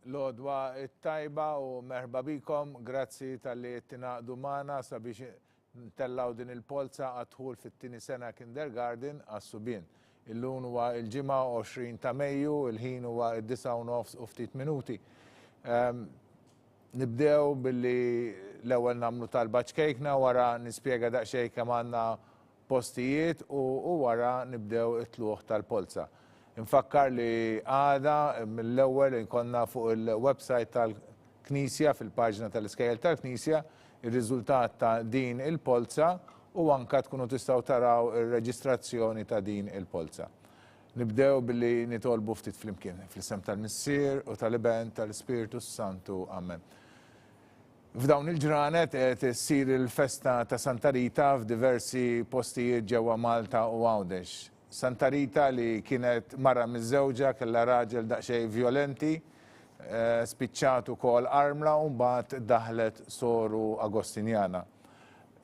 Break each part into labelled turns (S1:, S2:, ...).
S1: L-odwa tajba u merħba bikom, grazzi tal-li tinaqdu magħna sabiex ntellaw din il-Polza għad-dħul fit-tieni sena kindergarten għas-Subien. Illum huwa il-ġimgħa 20 ta' Mejju, il-ħin huwa 9:09 u ftit minuti. Nibdew billi l-ewwel nagħmlu talba ċkejkna wara nispjega daqsxejn kemm għandna postijiet u wara nibdew it-tluħ tal-Polza. Infakkar li għada mill-ewwel inkonna fuq il-website tal-Knisja fil-paġna tal-Iskejjel tal-Knisja ir-riżultat ta' din il-Polza u anka tkunu tistgħu taraw ir-reġistrazzjoni ta' din il-Polza. Nibdew billi nitolbu ftit flimkien fl-isem tal-Missier u tal-Iben tal-Ispiritu Santu. Amen. F'dawn il-ġranet qed issir il-festa ta' Santa Rita f'diversi postijiet ġewwa Malta u Għawdex. Santa Rita li kienet mara miż-żewġa kellha raġel daqsxejn violenti, spiċċat ukoll armla u mbagħad daħlet soru Agostinjana.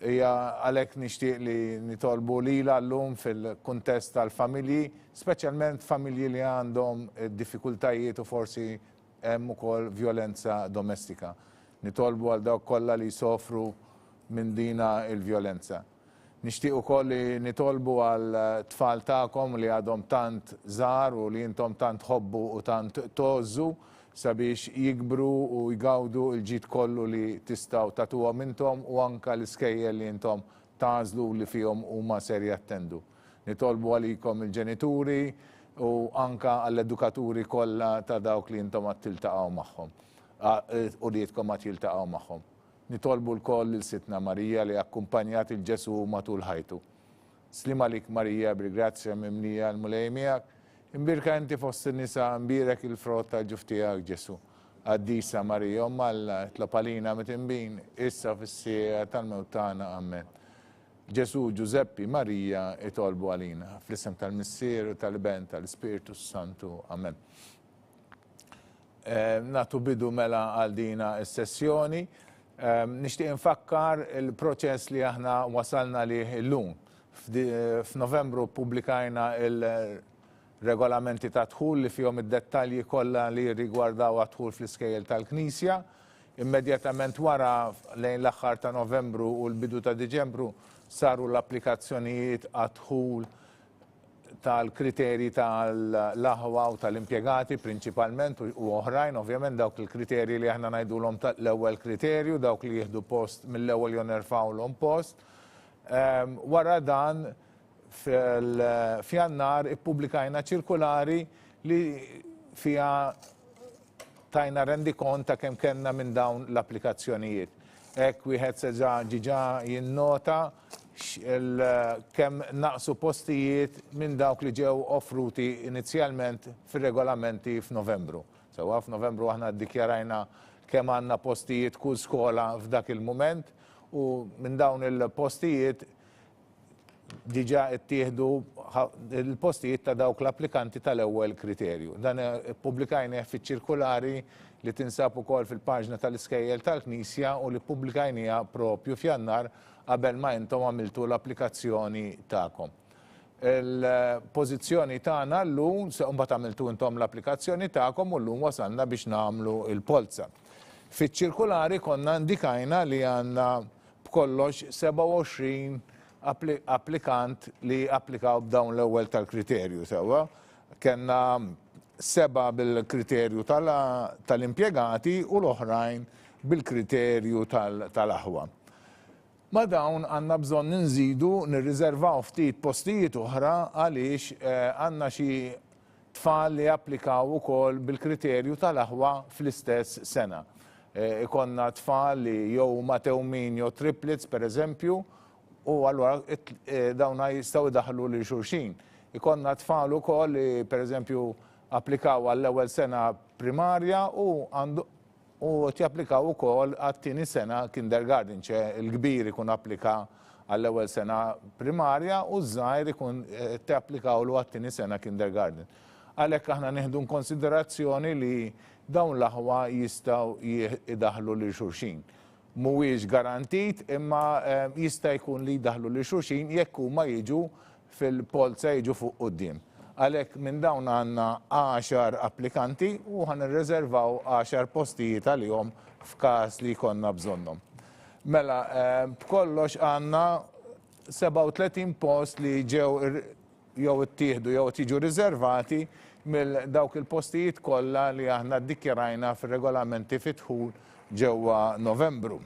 S1: Hija għalhekk nixtieq li nitolbu lilha llum fil-kuntest tal-familji, speċjalment familji li għandhom diffikultajiet u forsi hemm ukoll violenza domestika. Nitolbu għal dawk kollha li jsofru minn dina il-vjolenza. Nixtieq ukoll li nitolbu għal tfal tagħkom li għadhom tant żgħar u li intom tant ħobbu u tant tożżu sabiex jikbru u jgawdu l-ġid kollu li tistgħu tagħtuhom intom u anke l-iskejjel li intom tagħżlu li fihom huma ser jattendu. Nitolbu għalikom il-ġenituri u anke għall-edukaturi kollha ta' dawk li intom qed tiltaqgħu magħhom u li jitkom qed jiltaqgħu magħhom. Nitolbu l-koll il-Sitna Marija li akkumpanjat il-Ġesu matul ħajtu. Slim għalik Marija, bil-grazzja mimlija l-mulej miegħek, imbirka inti fost in-nisa imbirek il-frott tal-ġuf tiegħek Ġesu. Qaddisa Marija, Omma Alla, tlopalina mitinbin, issa fis-sija tal-mewt tagħna. Amen. Ġesu, Giuseppi, Marija, itolbu għalina, fl-isem tal-Missier u tal-Iben tal-Ispiritu Santu. Amen. Natu bidu mela għal dina s-sessjoni. Nixtieq infakkar il-proċess li aħna wasalna lih illum. F'Novembru pubblikajna il-regolamenti ta' dħul li fihom id-dettalji kollha li rigwardaw dħul fl-Iskejjel tal-Knisja. Immedjatament wara lejn l-aħħar ta' Novembru u l-bidu ta' Diċembru saru l-applikazzjonijiet għad-dħul tal-kriterji tal-aħwa u tal-impjegati prinċipalment u oħrajn, ovvjament dawk il-kriterji li aħna ngħidulhom l-ewwel kriterju, dawk li jieħdu post mill-ewwel jonerfawlhom post. Wara dan f'Jannar ippubblikajna ċirkulari li fiha tajna rendikont ta' kemm kellna minn dawn l-applikazzjonijiet. Hekk wieħed seġa ġiġa jinnota kemm naqsu postijiet minn dawk li ġew offruti inizjalment fir-regolamenti f'Novembru. Sewwa f'Novembru aħna ddikjarajna kemm għandna postijiet kull skola f'dak il-mument u minn dawn il-postijiet diġà ttieħdu il-postijiet ta' dawk l-applikanti tal-ewwel kriterju. Dan ippubblikajnieh fiċ-ċirkulari li tinsab ukoll fil-paġna tal-Iskejjel tal-Knisja u li ppubblikajniha propju f'Jannar qabel ma intom għamiltu l-applikazzjoni tagħkom. Il-pożizzjoni tagħna llum se mbagħad għamiltu intom l-applikazzjoni tagħkom u llum wasalna biex nagħmlu l-Polza. Fiċ-ċirkulari konna indikajna li għandna b'kollox 27 applikant li applikaw b'dawn l-ewwel tal-kriterju sewwa. Kenna 7 bil-kriterju tal-impjegati u l-oħrajn bil-kriterju tal-aħwa. Ma dawn għandna bżonn nżidu nirriservaw ftit postijiet oħra għaliex għandna xi tfal li applikaw ukoll bil-kriterju tal-aħwa fl-istess sena. Ikonna tfal li jew matewmin jew triplets pereżempju u allura dawn jistgħu jdaħħlu lil xulxin. Ikonna tfal ukoll li pereżempju applikaw għall-ewwel sena primarja u japplikaw ukoll għat-tieni sena kindergarten, il-kbir ikun applika għall-ewwel sena primarja u żgħir ikun tapplikawlu għat-tieni sena kindergarten. Għalhekk aħna nieħdu konsiderazzjoni li dawn l-aħwa jistgħu jidaħlu lil xulxin. Mhuwiex garantit imma jista' jkun li jdaħlu lil xulxin jekk huma jiġu fil-Polza jiġu fuq quddiem. Għalhekk minn dawn għandna 10 applikanti u ħanirriservaw 10 postijiet għalihom f'każ li jkollna bżonnhom. Mela, b'kollox għandna 37 post li ġew jew ittieħdu jew tiġu riservati mill dawk il-postijiet kollha li aħna ddikjarajna fir-regolamenti fi Dħul ġewwa Novembru.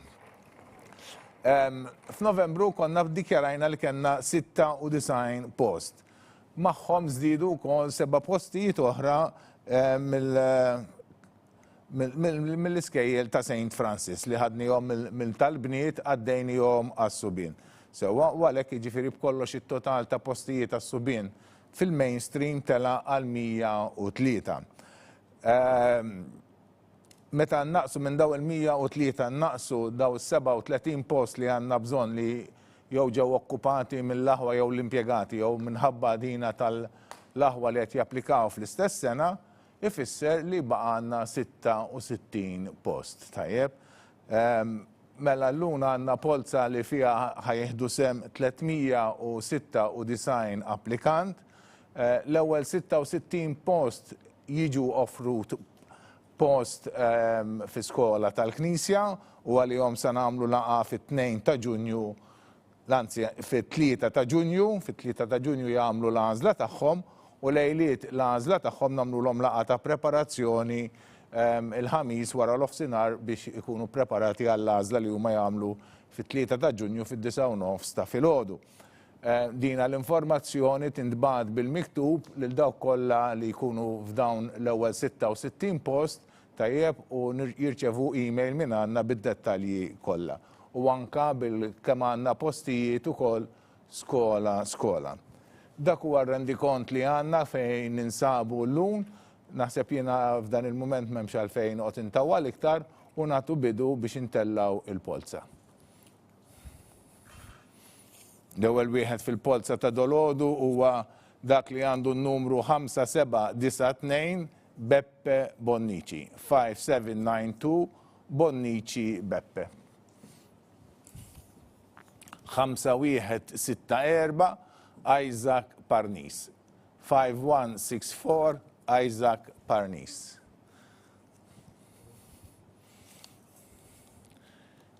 S1: F'Novembru konna ddikjarajna li kellna 96 post. Magħhom żdiedu wkoll 7 postijiet oħra mill-Iskejjel ta' St. Francis li ħadnihom mill-tal-bniet għaddejnihom għas-Subien. Sewwa għalhekk jiġifieri b'kollox it-total ta' postijiet għas-Subien fil-mainstream tela għal 103. Meta naqsu minn daw il-103 naqsu daw 37 post li għandna bżonn li jew ġew okkupati mill-aħwa jew l-impjegati jew minħabba dina tal-aħwa li qed japplikaw fl-istess sena, ifisser li baqa' għandna 66 post. Tajjeb. Mela lluna għandna Polza li fiha ħajieħdu sem 396 applikant. L-ewwel 66 post jiġu offrut post fi skola tal-Knisja u għalihom se nagħmlu laqgħa fit-2 ta' Ġunju, anzi fit-3 ta' Ġunju, fit-3 ta' Ġunju jagħmlu l-għażla tagħhom u lejliet l-għażla tagħhom nagħmluhom laqgħa ta' preparazzjoni il-ħamis wara l-ofsinhar biex ikunu preparati għall-għażla li huma jagħmlu fit-3 ta' Ġunju fid-9:30 ta' filgħodu. Dina l-informazzjoni tintbagħat bil-miktub lil dawk kollha li jkunu f'dawn l-ewwel 66 post tajjeb u jirċevu email minn għandna bid-dettalji kollha. U anke kemm għandna postijiet ukoll skola. Dak huwa r-rendikont li għandna fejn ninsabu llum. Naħseb jiena f'dan il-mument m'hemmx għalfejn qed intawwal iktar u nagħtu bidu biex intellaw il-Polza. L-ewwel wieħed fil-Polza ta' dolodu huwa dak li għandu n-numru 5792 Beppe Bonnici. 5792 Bonnici Beppe. 5164 Isaac Parnis. 5164 Isaac Parnis.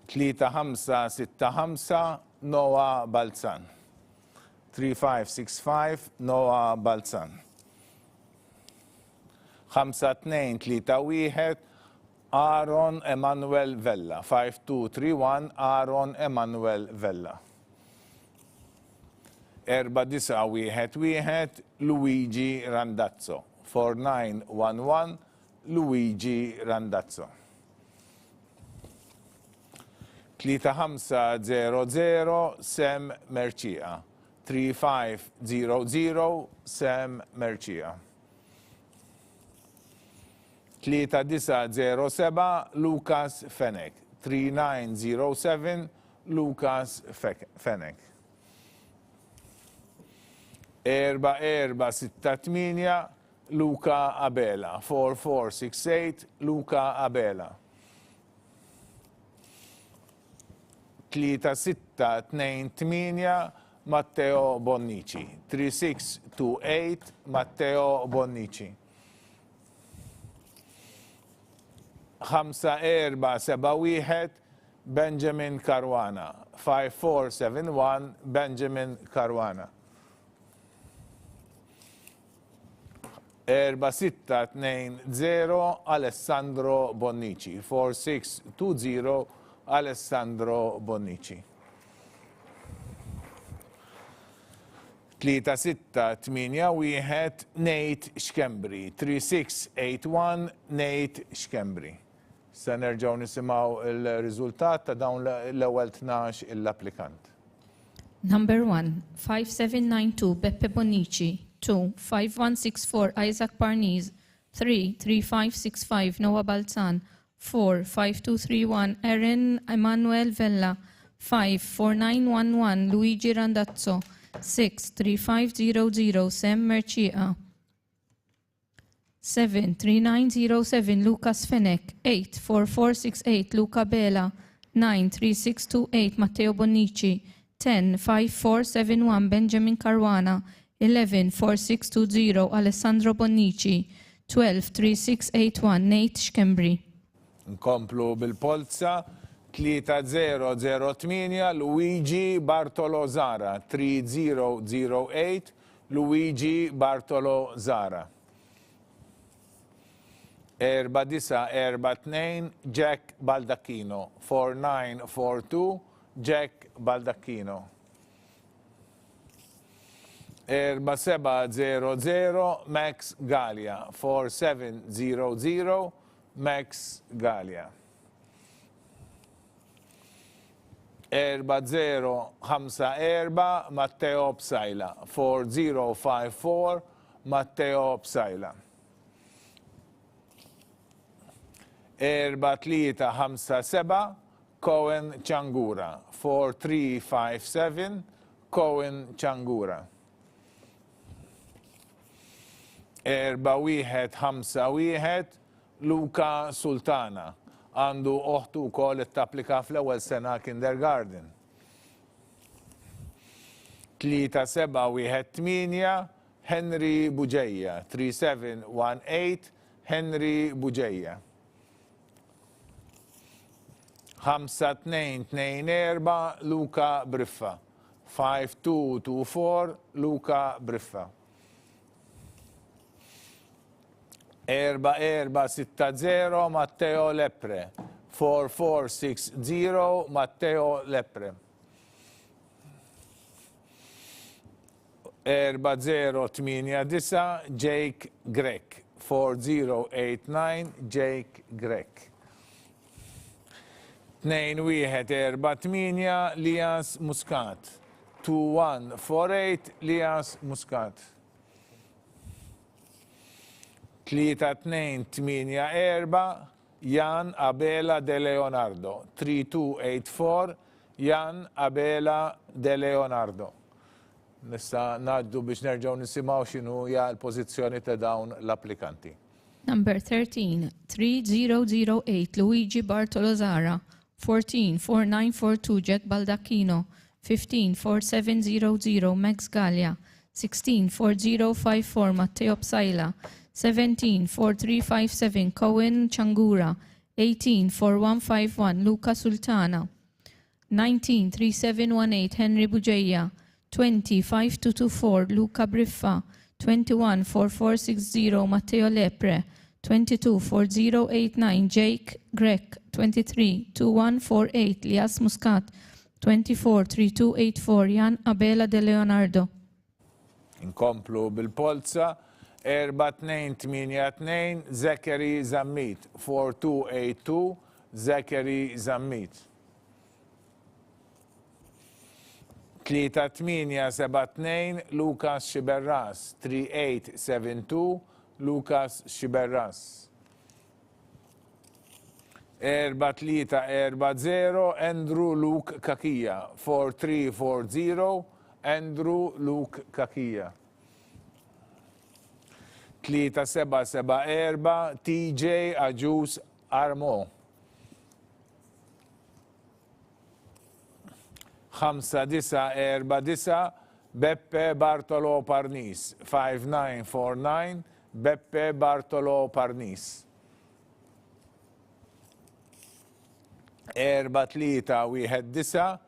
S1: 3565 Noah Balzan. 3565 Noah Balzan. 5231 Aaron Emanuel Vella. 5231 Aaron Emanuel Vella. 4911 Luigi Randazzo. 4911 Luigi Randazzo. 3500 Sem Mercia. 3500 Sem Mercia. 3907 Lucas Fenek. 3907 Lucas Fenek. 4468 Luca Abela. 4468 Luca Abela. 3628 Matteo Bonnici. 3628 Matteo Bonnici. 5471 Benjamin Caruana. 5471 Benjamin Caruana. 4620 Alessandro Bonnici. 4620 Alessandro Bonnici. 3681 Nate Xkembri. 3681 Nate Xkembri. Se nerġgħu nisimgħu il-riżultat ta' dawn l-ewwel 12 l-applikant.
S2: Number 1, 5792 Beppe Bonnici. 2, 5164 Isaac Parnis. 3, 3565 Noah Balzan. 4, 5231 Erin Emanuel Vella. 5, 4911 Luigi Randazzo. 6, 3500 Sem Mercia. 7, 3907 Lucas Fenek. 8, 4468 Luca Bela. 9, 3628 Matteo Bonnici. 10, 5471 Benjamin Caruana. 114620 Alessandro Bonnici, 123681 Nate Xkembri.
S1: Nkomplu bil-Polza 3008 Luigi Bartolo Zara 3008 Luigi Bartolo Zara. 4942 Jack Baldacchino 4942 Jack Baldacchino. 4700 Max Gallia 4700 Max Gallia. 4054 Matteo Psajla 4054 Matteo Psajla. 4357 Cohen Changura 4357 Cohen Changura. 4151 Luca Sultana għandu oħtu wkoll tapplika fl-ewwel sena kindergarten. 3718 Henry Buġejja 3718 Henry Buġejja. 5224 Luca Briffa 5224 Luca Briffa. 4460 Matteo Lepre 4460 Matteo Lepre. 4089 Jake Grek 4089 Jake Grek. 2148 Lias Muscat 2148 Lias Muscat. 3284 Jan Abela de Leonardo 3284 Jan Abela de Leonardo. Nista' ngħaddu biex nerġgħu nisimgħu x'inhu hija l-pożizzjoni ta' dawn l-applikanti.
S2: Number 13, 3008 Luigi Bartolo Zara, 144942 Jack Baldacchino, 154700 Max Gallia, 164054 Matteo Psajla, 174357 Cohen Changura, 184151 Luca Sultana, 193718 Henry Buġejja, 25224 Luca Briffa, 214460 Matteo Lepre, 224089 Jake Grek, 232148 Lias Muscat, 243284 Jan Abela de Leonardo.
S1: Inkomplu bil-Polza 4282 Zekeri Zammit 4282 Zekeri Zammit. 3872 Lukas Xiberras 3872 Lukas Xiberras. 4340 Andrew Luke Kakija 4340 Andrew Luke Kakija. 3774 TJ Aġus Armo. 5949 Beppe Bartolo Parnis 5949 Beppe Bartolo Parnis. 4319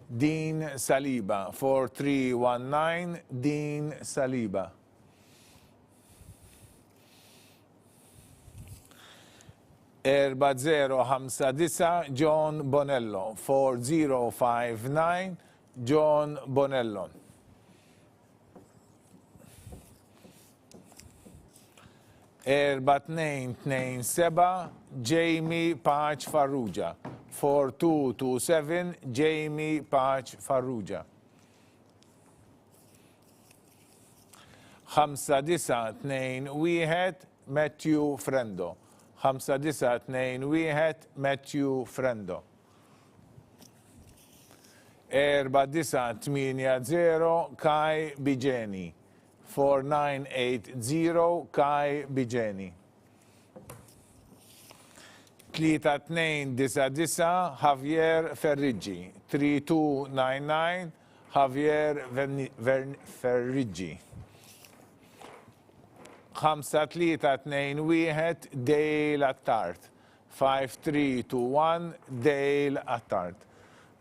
S1: Din Saliba 4319 Din Saliba. 4059 John Bonello 4059 John Bonello. 4227 Jamie Paċ Farrugia 4227 Jamie Paċ Farrugia. 5921 Matthew Frendo 5921 Matthew Frendo. 4980 Kai Bigeni 4980 Kai Bigeni. 3299 Javier Ferriggi 3299 Javier Ferriggi. 5-3-2-1 Dale għat-tard. 5-3-2-1 Dale għat-tard.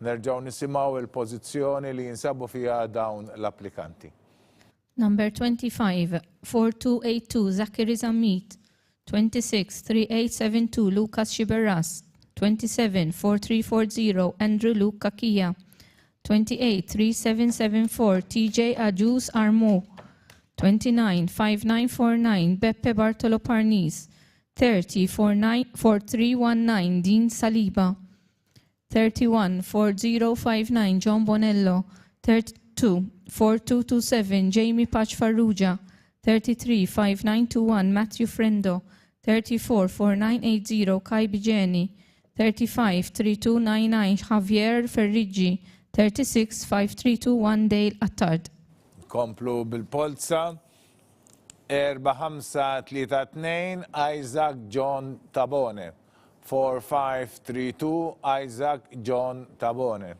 S1: Nerġgħu nisimgħu il-pożizzjoni li jinsabu fiha dawn l-applikanti.
S2: Number 25, 4282, Zachary Zamit. 26, 3872, Lucas Shiberas. 27, 4340, Andrew Luke Kakia. 28, 3774, TJ Ajus Armo. 29, 5949, Beppe Bartolo Parnis. 30, 4319, Dean Saliba. 31, 4059, John Bonello. 32, 4227, Jamie Patch Farrugia. 33, 5921, Matthew Frendo. 34, 4980, Kai Bijeni. 35, 3299, Javier Ferriggi. 36, 5321, Dale Attard.
S1: Komplu bil-Polza. 4-5-3-2 Isaac John Tabone. 4-5-3-2 Isaac John Tabone.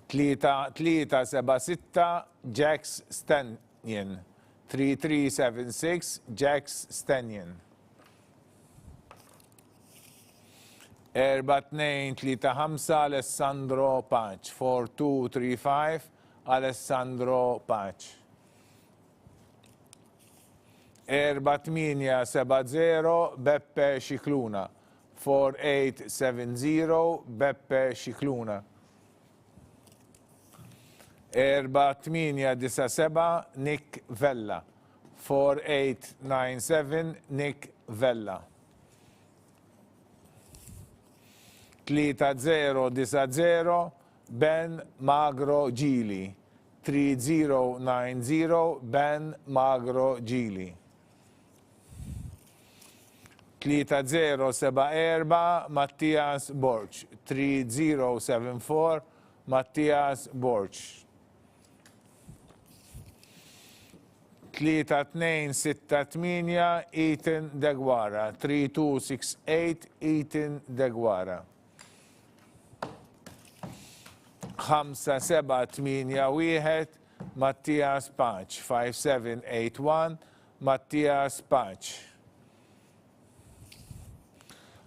S1: 3-7-6 Jax Stannion. 3-3-7-6 Jax Stannion. 4-2-3-5 Alessandro Patch. 4-2-3-5 Alessandro Patch. 4-8-7-0 Beppe Cicluna. 4-8-7-0 Beppe Cicluna. 4-8-9-7 Nick Vella. 4-8-9-7 Nick Vella. 3-0-9-0 Ben Magro Gili. 3-0-9-0 Ben Magro Gili. 3-0-7-4 Mattias Borch. 3-0-7-4 Mattias Borch. 3-2-6-8 Ethan Deguara. 3-2-6-8 Ethan Deguara. 5-7-8-1 Mattias Patch. 5-7-8-1 Mattias Patch.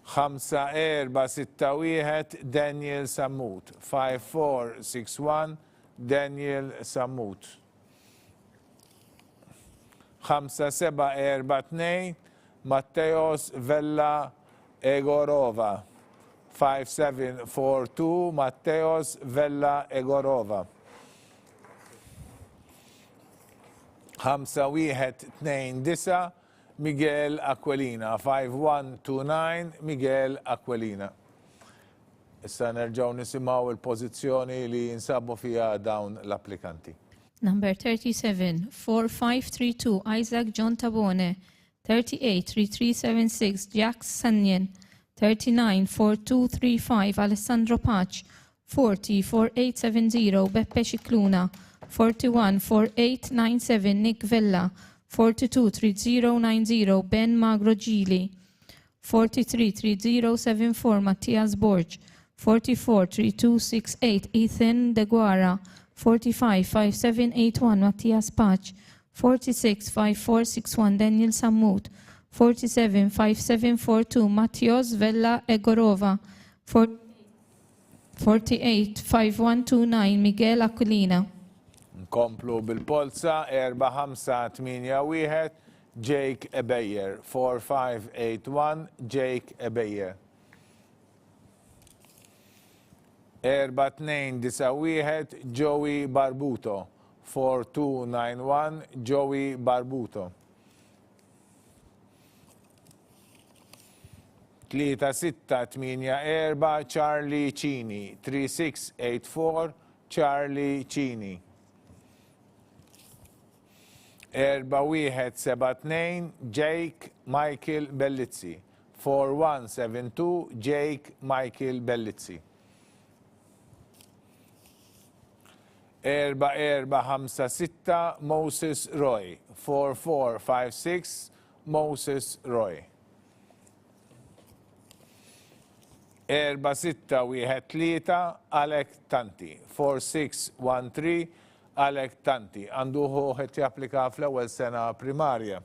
S1: 5-4-6-1 Daniel Samut. 5-4-6-1 Daniel Samut. 5-7-4-2 Matteos Vella Egorova. 5-7-4-2 Matteos Vella Egorova. 5-1-2-9 Miguel Aquilina. 5-1-2-9 Miguel Aquilina. Issa nerġgħu nisimgħu il-pożizzjoni li jinsabu fiha dawn l-applikanti.
S2: Number 37, 4532, Isaac John Tabone. 38, 3376, Jack Sanyan. 39, 4235, Alessandro Patch. 40, 4870, Beppe Cicluna. 41, 4897, Nick Vella. 42, 3090, Ben Magro Gili. 43, 3074, Mattias Borch. 44, 3268, Ethan Deguara. 45, 5781, Mattias Patch. 46, 5461, Daniel Samut. 47, 5742, Mattios Vella Egorova. 48, 5129, Miguel Aquilina.
S1: Nkomplu bil-Polza. 4-5-8-1 Jake Ebeyer. 4-5-8-1 Jake Ebeyer. 4-2-9-1 Joey Barbuto. 4-2-9-1 Joey Barbuto. 3-6-8-4 Charlie Cini. 3-6-8-4 Charlie Cini. 4-1-7-2 Jake Michael Bellizzi. 4-1-7-2 Jake Michael Bellizzi. 4-4-5-6 Moses Roy. 4-4-5-6 Moses Roy. 4-6-1-3 Alec Tanti. 4-6-1-3 Alek Tanti, għanduħu ħet japplika fl-ewwel sena primarja.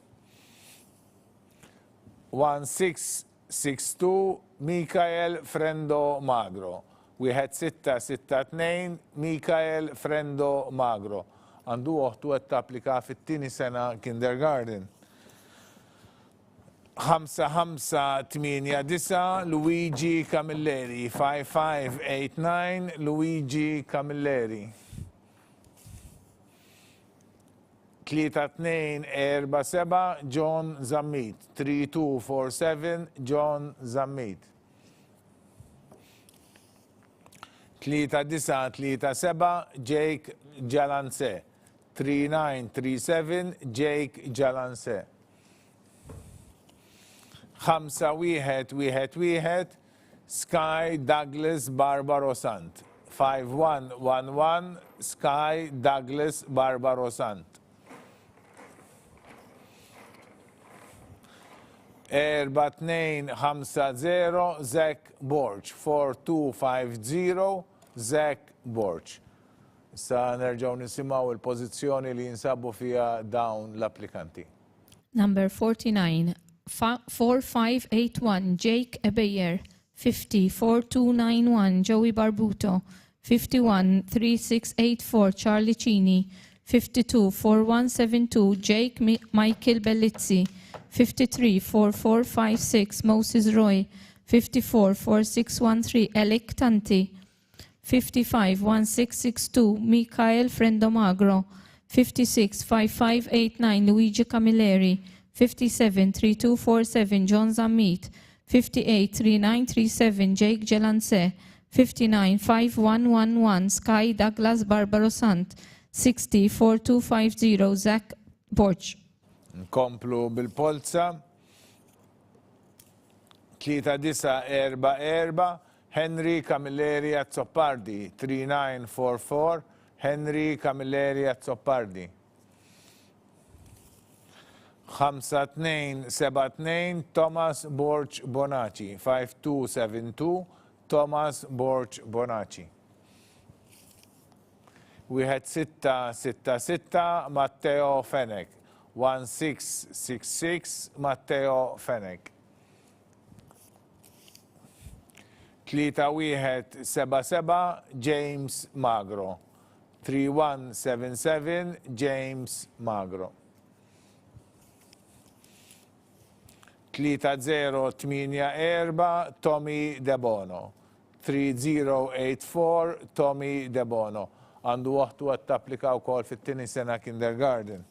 S1: 1662 Mikael Frendo Magro. Wieħed 662 Mikael Frendo Magro. Għandu uħtu qed tapplika fit-tieni sena kindergarten. 5589 Luigi Camilleri. 5589 Luigi Camilleri. 3247 John Zammit. 3247 John Zammit. 3937 Jake Jalance. 3937 Jake Jalance. 5111 Sky Douglas Barbarosant. 5111 Sky Douglas Barbarosant. 4250 Zach Borch. 4250 Zach Borch. Issa nerġgħu nisimgħu il-pożizzjoni li jinsabu fija dawn l-applikanti.
S2: Number 49, 4581 Jake Ebeyer. 50 4291 Joey Barbuto. 51 3684 Charlie Cini. 52 4172 Jake Michael Bellizzi. 53 4456 Moses Roy. 54 4613 Alec Tanti. 55 1662 Mikael Frendomagro. 56 5589 Luigi Camilleri. 57 3247 John Zammit. 58 3937 Jake Gelance. 59 5111 Sky Douglas Barbarosant. 60 4250 Zach Borch.
S1: Nkomplu bil-Polza. 3944 Henry Camilleri Azzoppardi. 3944 Henry Camilleri Azzoppardi. 5272 Thomas Borch Bonaci. 5272 Thomas Borch Bonaci. 1666 Matteo Fenek. 1666 Matteo Fenek. 3177 James Magro. 3177 James Magro. 3084 Tommy Debono. 3084 Tommy Debono. Għandu waħtu għat tapplika wkoll fit-tieni sena kindergarten.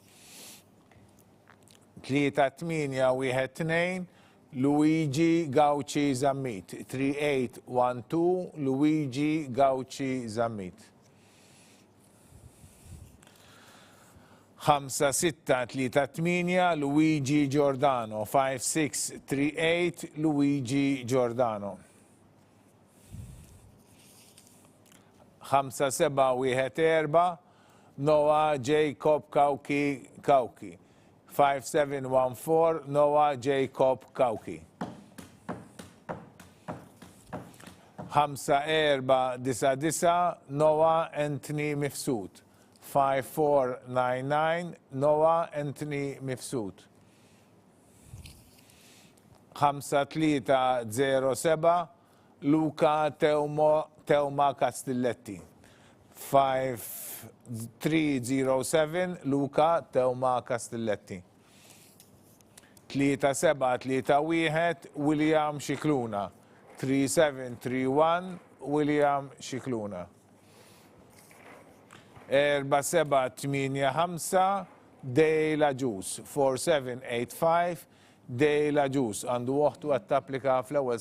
S1: 3812 Luigi Gauci Zammit. 3812 Luigi Gauci Zammit. 5638 Luigi Giordano. 5638 Luigi Giordano. 5714 Noah Jacob Kauki Kauki. 5714 Noah Jacob Kauki. 5499 Noah Anthony Mifsud. 5499 Noah Anthony Mifsud. 5307 Luca Teuma Castilletti. 5307 Luca Teuma Castilletti. 3731 William Shikluna. 3731 William Shikluna. 4785 De La Jus. 4785 De La Jus. Għandu waħtu għat-tapplika fl-ewwel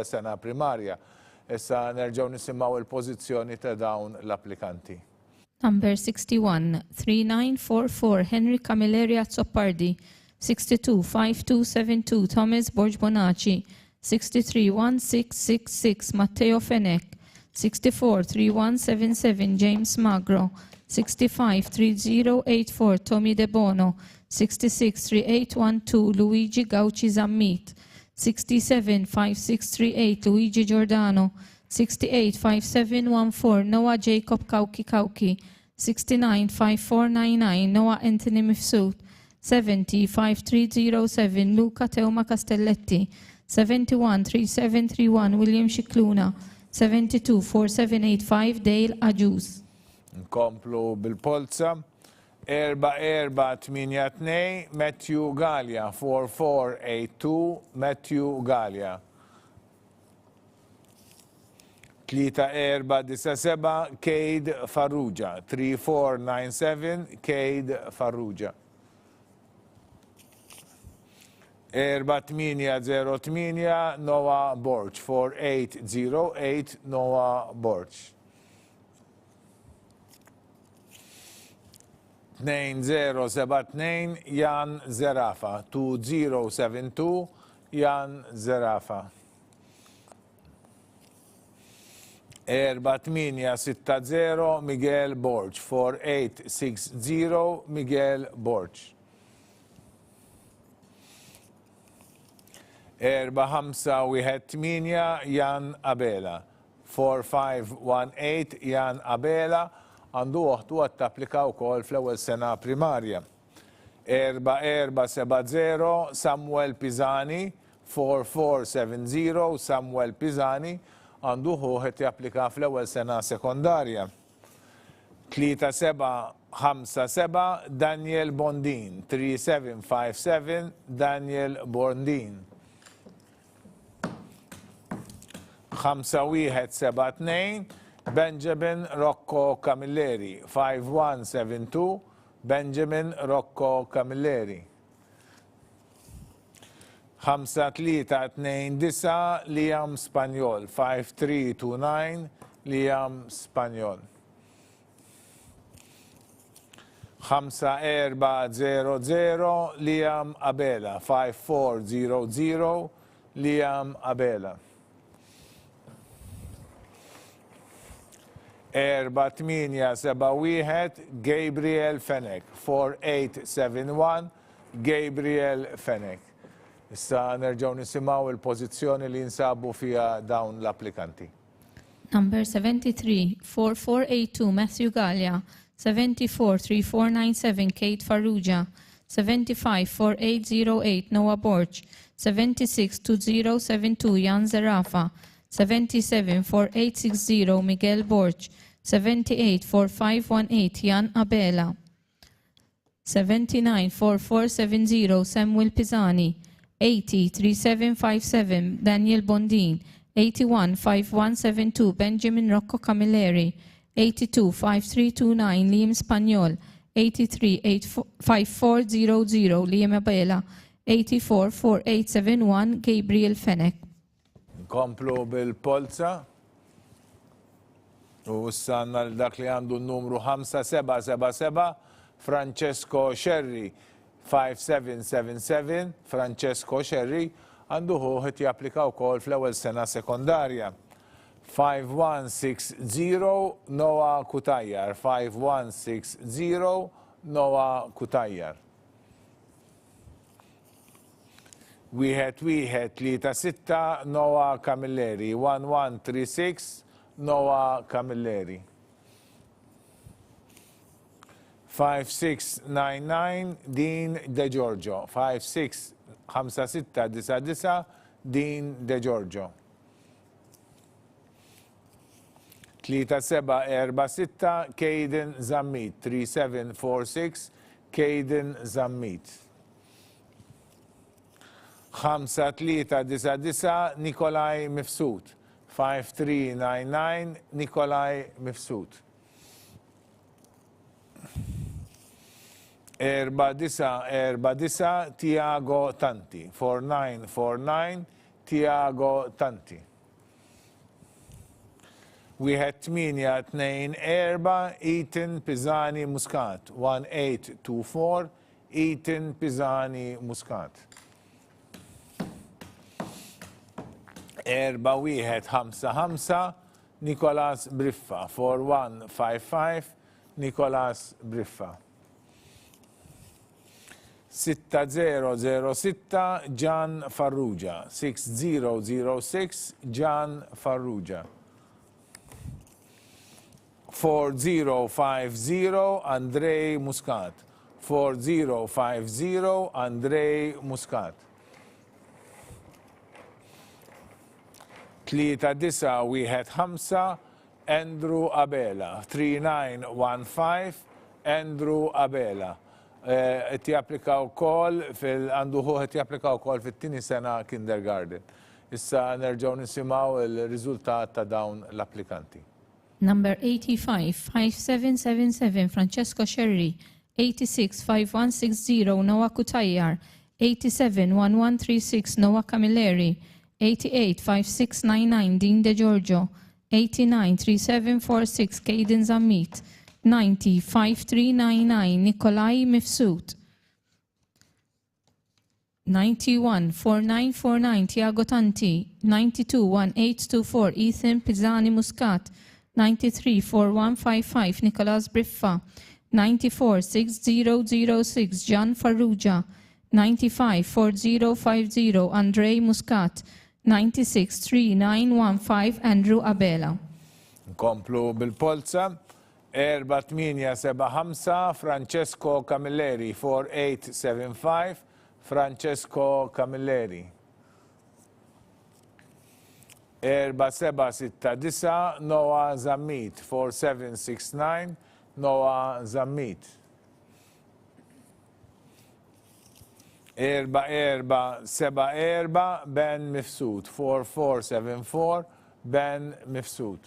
S1: sena primarja. Issa nerġgħu nisimgħu il-pożizzjoni ta' dawn l-applikanti.
S2: Number 61, 3944 Henry Camilleri Azzoppardi. 62 5272 Thomas Borch Bonaci. 63 1666 Matteo Fenek. 64 3177 James Magro. 65 3084 Tommy Debono. 66 3812 Luigi Gauci Zammit. 67 5638 Luigi Giordano. 68 5714 Noah Jacob Kauki Kauki. 695499 Noah Anthony Mifsud, 705307 Luca Teuma Castelletti, 713731 William Shikluna, 724785 Dale Aġus.
S1: Nkomplu bil-Polza. 4482 Matthew Gallia, 4482 Matthew Gallia. 3497 Cade Farrugia, 3497 Cade Farrugia. 4808 Noah Borch, 4808 Noah Borch. 2072 Jan Zerafa, 2072 Jan Zerafa. 4860 Miguel Borch, 4860 Miguel Borch. 4518 Jan Abela, 4518 Jan Abela, għandu uħtu għat applika wkoll fl-ewwel sena primarja. 4470 Samuel Pisani, 4470 Samuel Pisani, għandu uħet japplika fl-ewwel sena sekondarja. 3757 Daniel Bondin, 3757 Daniel Bondin. 5172 Benjamin Rocco Camilleri, 5172 Benjamin Rocco Camilleri. 5329 Liam Spanjol, 5329 Liam Spanjol. 5400 Liam Abela, 5400 Liam Abela. 4871 Gabriel Fenek, 4871 Gabriel Fenek. Issa nerġgħu nisimgħu il-pożizzjoni li jinsabu fiha dawn l-applikanti.
S2: Number 73, 4482 Matthew Gallia, 743497 Kate Farrugia, 754808 Noah Borch, 762072 Jan Zerafa, 774860 Miguel Borch, 784518 Jan Abela, 794470 Samuel Pisani, 803757 Daniel Bondin, 815172 Benjamin Rocco Camilleri, 825329 Liam Spanjol, 835400 Liam Abela, 844871 Gabriel Fenek.
S1: Nkomplu bil-Polza. U s-sanna dak li għandu n-numru 5777 Francesco Sherry, 5777 Francesco Sherry, għandu ħuħet japplika wkoll fl-ewwel sena sekondarja. 5160 Noah Kutajjar, 5160 Noah Kutajjar. 1136 Noah Camilleri, 1136 Noah Camilleri. 5699 Dean De Giorgio, 5699 Dean De Giorgio. 3746 Caden Zammit, 3746 Caden Zammit. 5399 Nikolaj Mifsud, 5399 Nikolaj Mifsud. 4949 Tiago Tanti, 4949 Tiago Tanti. 1824 Ethan Pisani Muscat, 1824 Ethan Pisani Muscat. 4155 Nicolas Briffa, 4155 Nicolas Briffa. 6006 Gian Farrugia, 6006 Gian Farrugia. 4050 Andrej Muscat. 4050 Andrej Muscat. 3915 Andrew Abela. 3915 Andrew Abela. Qed japplikaw ukoll qed japplikaw ukoll fit-tieni sena kindergarten. Issa nerġgħu nisimgħu il-riżultat ta' dawn l-applikanti.
S2: Number 85, 5777, Francesco Sherry. 86, 5160, Noah Kutayar. 87, 1136, Noah Camilleri. 88, 5699, Dean De Giorgio. 89, 3746, Caden Zammit. 90, 5399, Nikolai Mifsud. 91, 4949, Tiago Tanti. 92, 1824, Ethan Pizzani Muscat. 93, 4155, Nicolas Briffa. 94, 6006, John Farrugia. 95, 4050, Andrei Muscat. 96, 3915, Andrew Abela.
S1: Nkomplu bil-Polza. 4875 Francesco Camilleri. 4875 Francesco Camilleri. 4769 Noah Zammit. 4769 Noah Zammit. 4474 Ben Mifsud. 4474 Ben Mifsud.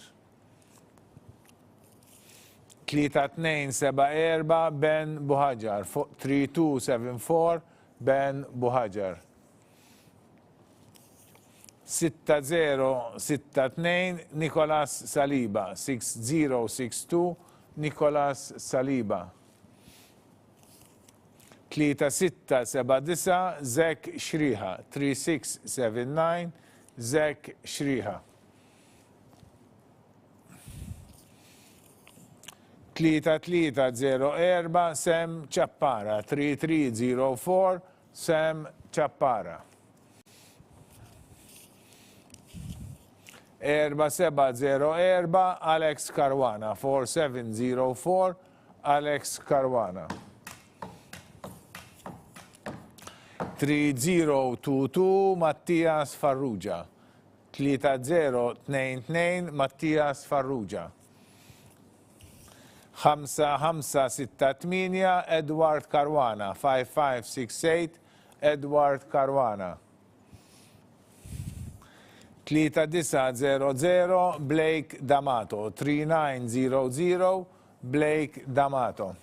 S1: 3274 Ben Buhajar. 3274 Ben Buhajar. 6062 Nicolas Saliba. 6062 Nicolas Saliba. 3679 Zek Shriha. 3679 Zek Shriha. 3304 Sem Chappara. 3304 Sem Chappara. 4704 Alex Caruana. 4704 Alex Caruana. 3022 Mattias Farrugia. 3022 Mattias Farrugia. 5568 Edward Caruana. 5568 Edward Caruana. 3900 Blake D'Amato. 3900 Blake D'Amato.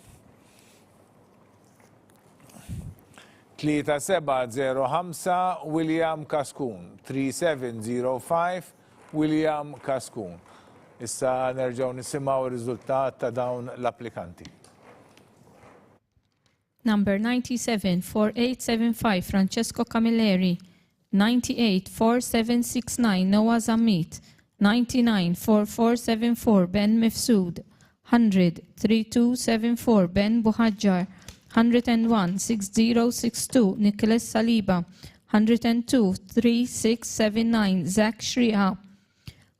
S1: 3705 William Kaskun. 3705 William Kaskun. Issa nerġgħu nisimgħu r-riżultat ta' dawn l-applikanti.
S2: Number 97, 4875, Francesco Camilleri. 98, 4769, Noah Zammit. 99, 4474, Ben Mifsud. 100, 3274, Ben Buhajar. 101, 6062, Nicholas Saliba. 102, 3679, Zach Shriha.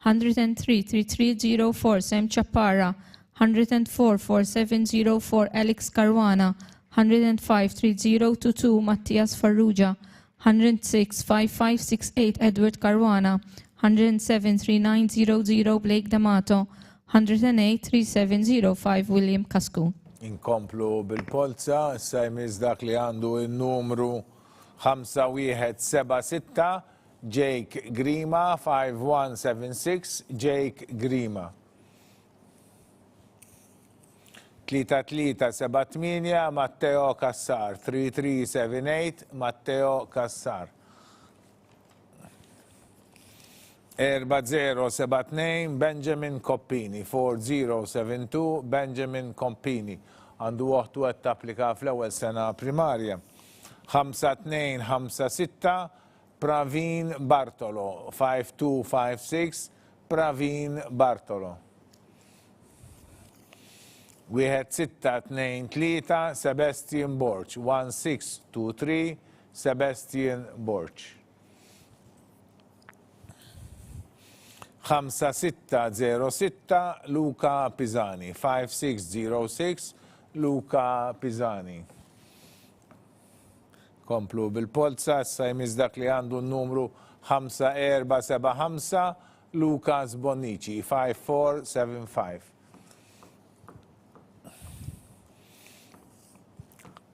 S2: 103, 3304, Sam Chappara. 104, 4704, Alex Caruana. 105, 3022, Mattias Farrugia. 106, 5568, Edward Caruana. 107, 3900, Blake D'Amato. 108, 3705, William Kaskun.
S1: Inkomplu bil-Polza, issa jmiss dak li għandu il-numru 5176 Jake Grima. 5176 Jake Grima. 3378 Matteo Cassar. 3378 Matteo Cassar. 4072 Benjamin Coppini. 4072 Benjamin Coppini. Għandu waħdu għed tapplika fl-ewwel sena primarja. 5256 Pravin Bartolo. 5256 Pravin Bartolo. 1623 Sebastian Borch. 1623 Sebastian Borch. 5606 Luca Pisani. 5606 Luca Pisani. Komplu bil-Polza, issa jmiss dak li għandu n-numru 5475 Lukas Bonnici. 5475.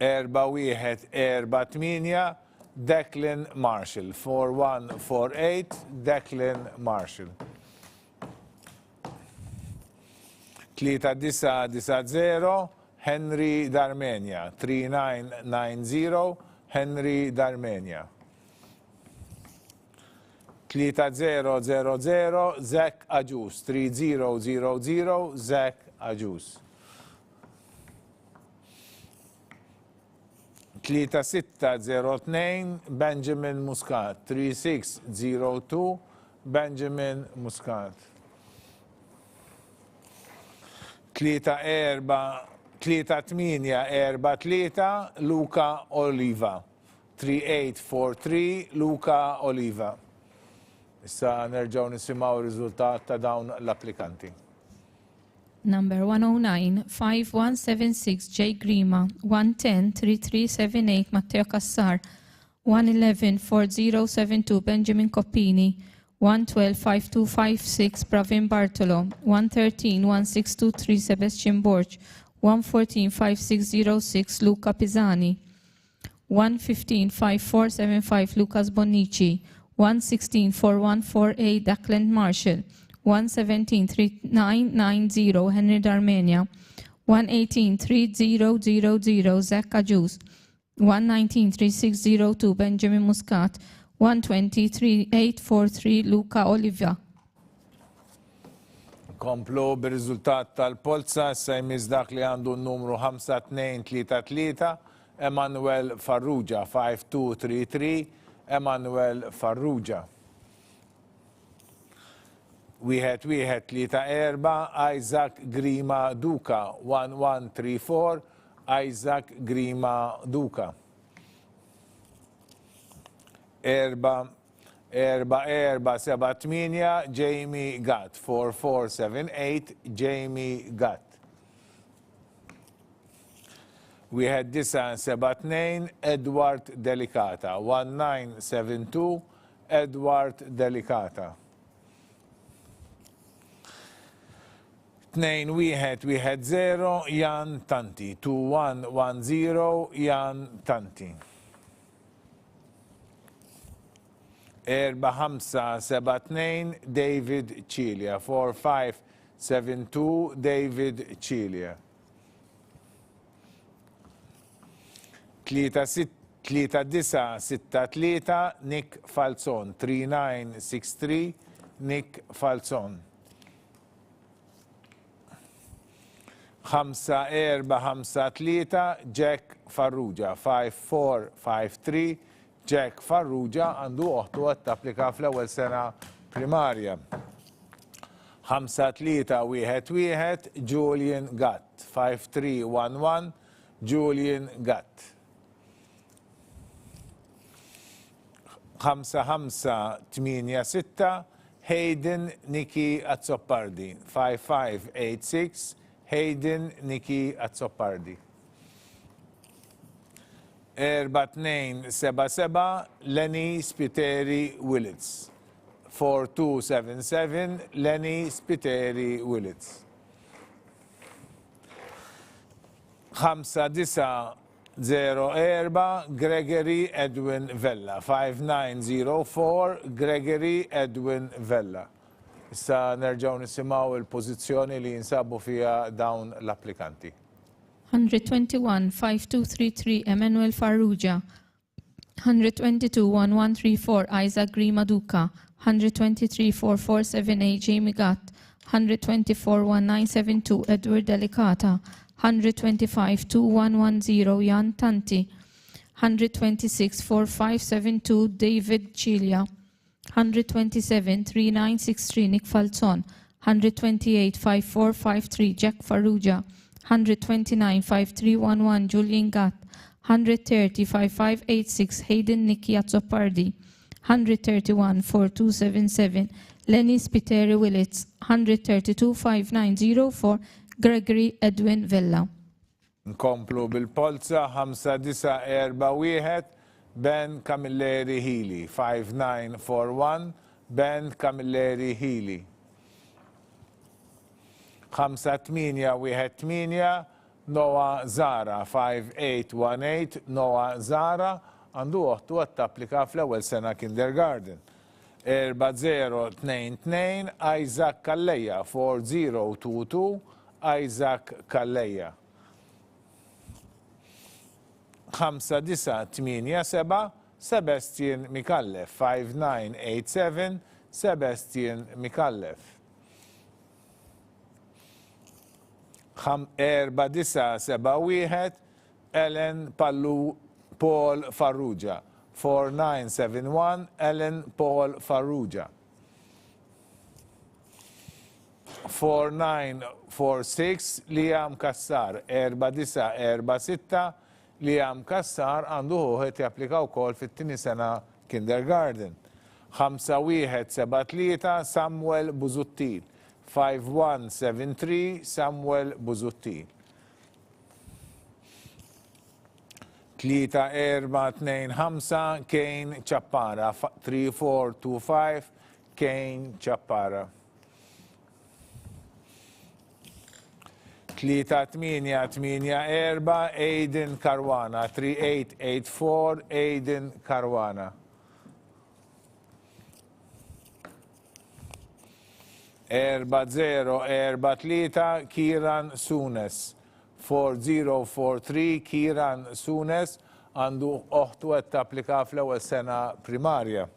S1: 4148 Declan Marshall. 4148 Declan Marshall. 3990 Henry Darmenia. 3990 Henry Darmenia. 3000 Zek Aġus. 3000 Zek Aġus. 3602 Benjamin Muscat. 3602 Benjamin Muscat. 3843 Luca Oliva. 3843 Luca Oliva. Issa nerġgħu nisimgħu r-riżultat ta' dawn l-applikanti.
S2: Number 109, 5176 J. Grima, 110 3378 Matteo Cassar, 111 4072 Benjamin Coppini, 112 5256 Pravin Bartolo, 113 1623 Sebastian Borch, 114 5606 Luca Pisani, 115 5475 Lucas Bonnici, 116 4148 Declan Marshall, 117 3990 Henry Darmenia, 118 3000 Zach Aġus, 119 3602 Benjamin Muscat, 120 3843 Luca Oliva.
S1: Komplu bir-riżultat tal-Polza, issa jmiss dak li għandu n-numru 5233 Emanuel Farrugia. 5233 Emanuel Farrugia. 1134 Isaac Grima Duca. 1134 Isaac Grima Duca. 4478 Jamie Gatt. 4478 Jamie Gatt. 1972 Edward Delicata. 1972 Edward Delicata. 2110 Jan Tanti. 2110 Jan Tanti. 4572 David Cilia. 4572 David Cilia. 3963 Nick Falzon. 3963 Nick Falzon. 5453 Jack Farrugia. 5453 Jack Farrugia għandu oħtu għat tapplika fl-ewwel sena primarja. 5311 Julian Gatt. 5311 Julian Gatt. 5586 Hayden Niki Azzopardi. 5586 Hayden Niki Azzopardi. 4277 Lenny Spiteri Willits. 4277 Lenny Spiteri Willits. 5904 Gregory Edwin Vella. 5904 Gregory Edwin Vella. Issa nerġgħu nisimgħu il-pożizzjoni li jinsabu fiha dawn l-applikanti.
S2: 121 5233 Emmanuel Farrugia, 122 1134 Isaac Grima Duca, 123 4478 Jamie Gatt, 124 1972 Edward Delicata, 125 2110 Jan Tanti, 126 4572 David Cilia, 127 3963 Nick Falzon, 128 5453 Jack Farrugia, 129 5311 Julian Gatt, 130 5586 Hayden Niki Azzopardi, 131 4277 Lenny Spiteri Willits, 132,590 Gregory Edwin Villa.
S1: Nkomplu bil-Polza 5941 Ben Camilleri Healy 5941 Ben Camilleri Healy 5818 Noah Zara 5818 Noah Zara għandu uħtu għat tapplika fl-ewwel sena kindergarten. 4022 Isaac Kalleja 4022 Isaac Kalleja 5987 Sebastian Mikallef 5987 Sebastian Mikallef 4971 Ellen Paul Farrugia 4971 Ellen Paul Farrugia 4946 Liam Kassar 4946 Liam Kassar għandu uħet japplika wkoll fit-tieni sena kindergarten. 5173 Samuel Buzuttil 5173 Samuel Buzuttil 3425 Kane Chappara 3425 Kane Chappara 3884 Aiden Caruana 3884 Aiden Caruana 4043 Kiran Sunes 4043 Kiran Sunes għandu uħtu għed tapplika fl-ewwel sena primarja.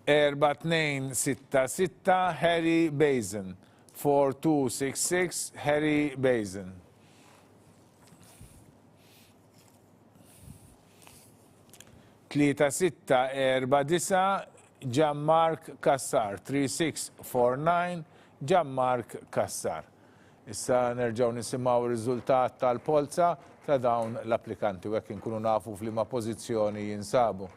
S1: 4266 Harry Bazin 4266 Harry Bazin 3649 Gianmark Kassar 3649 Gianmark Kassar. Issa nerġaw nisimgħu r-riżultat tal-Polza ta' dawn l-applikanti u hekk inkunu nafu f'liema pożizzjoni jinsabu.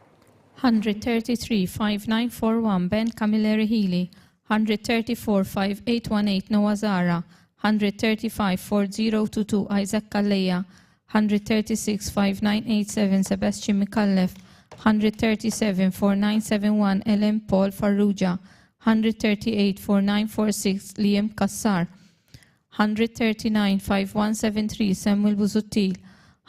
S2: 133,5941 Ben Camilleri Healy, 134,5818 Noah Zara, 135,4022 Isaac Kalleja, 136,5987 Sebastian Mikallef, 137,4971 Ellen Paul Farrugia, 138,4946 Liam Kassar, 139,5173 Samuel Buzuttil,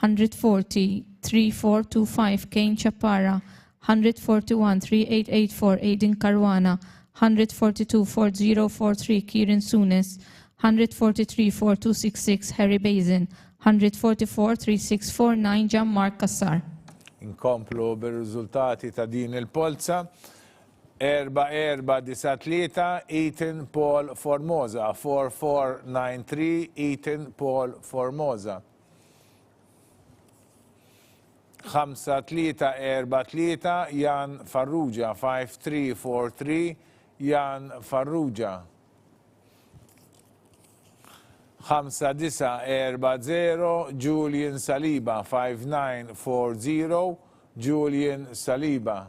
S2: 140,3425 Kane Chappara, 141,3884 Aiden Caruana, 142,4043 Kieran Sunes, 143,4266 Harry Bazin, 144,3649 Gianmark Kassar.
S1: Inkomplu bir-riżultati ta' din il-Polza. 4493 Ethan Paul Formosa 4493 Ethan Paul Formosa 5343 Jan Farrugia 5343 Jan Farrugia 5940 Julian Saliba 5940 Julian Saliba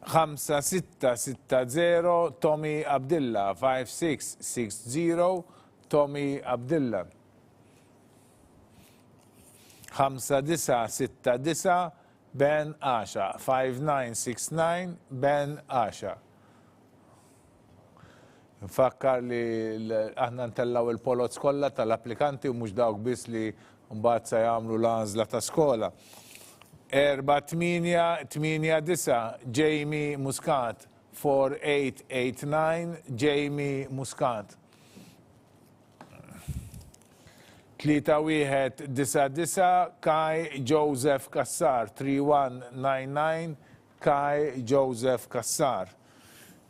S1: 5660 Tommy Abdillah 5660 Tommy Abdillah 5969 Ben Asha 5969 Ben Asha. Nfakkar li aħna ntellaw il-polots kollha tal-applikanti u mhux dawk biss li mbagħad se jagħmlu l-għażla ta' skola. 4889 Jamie Muscat 4889 Jamie Muscat 3199 Kai Joseph Kassar 3199 Kai Joseph Kassar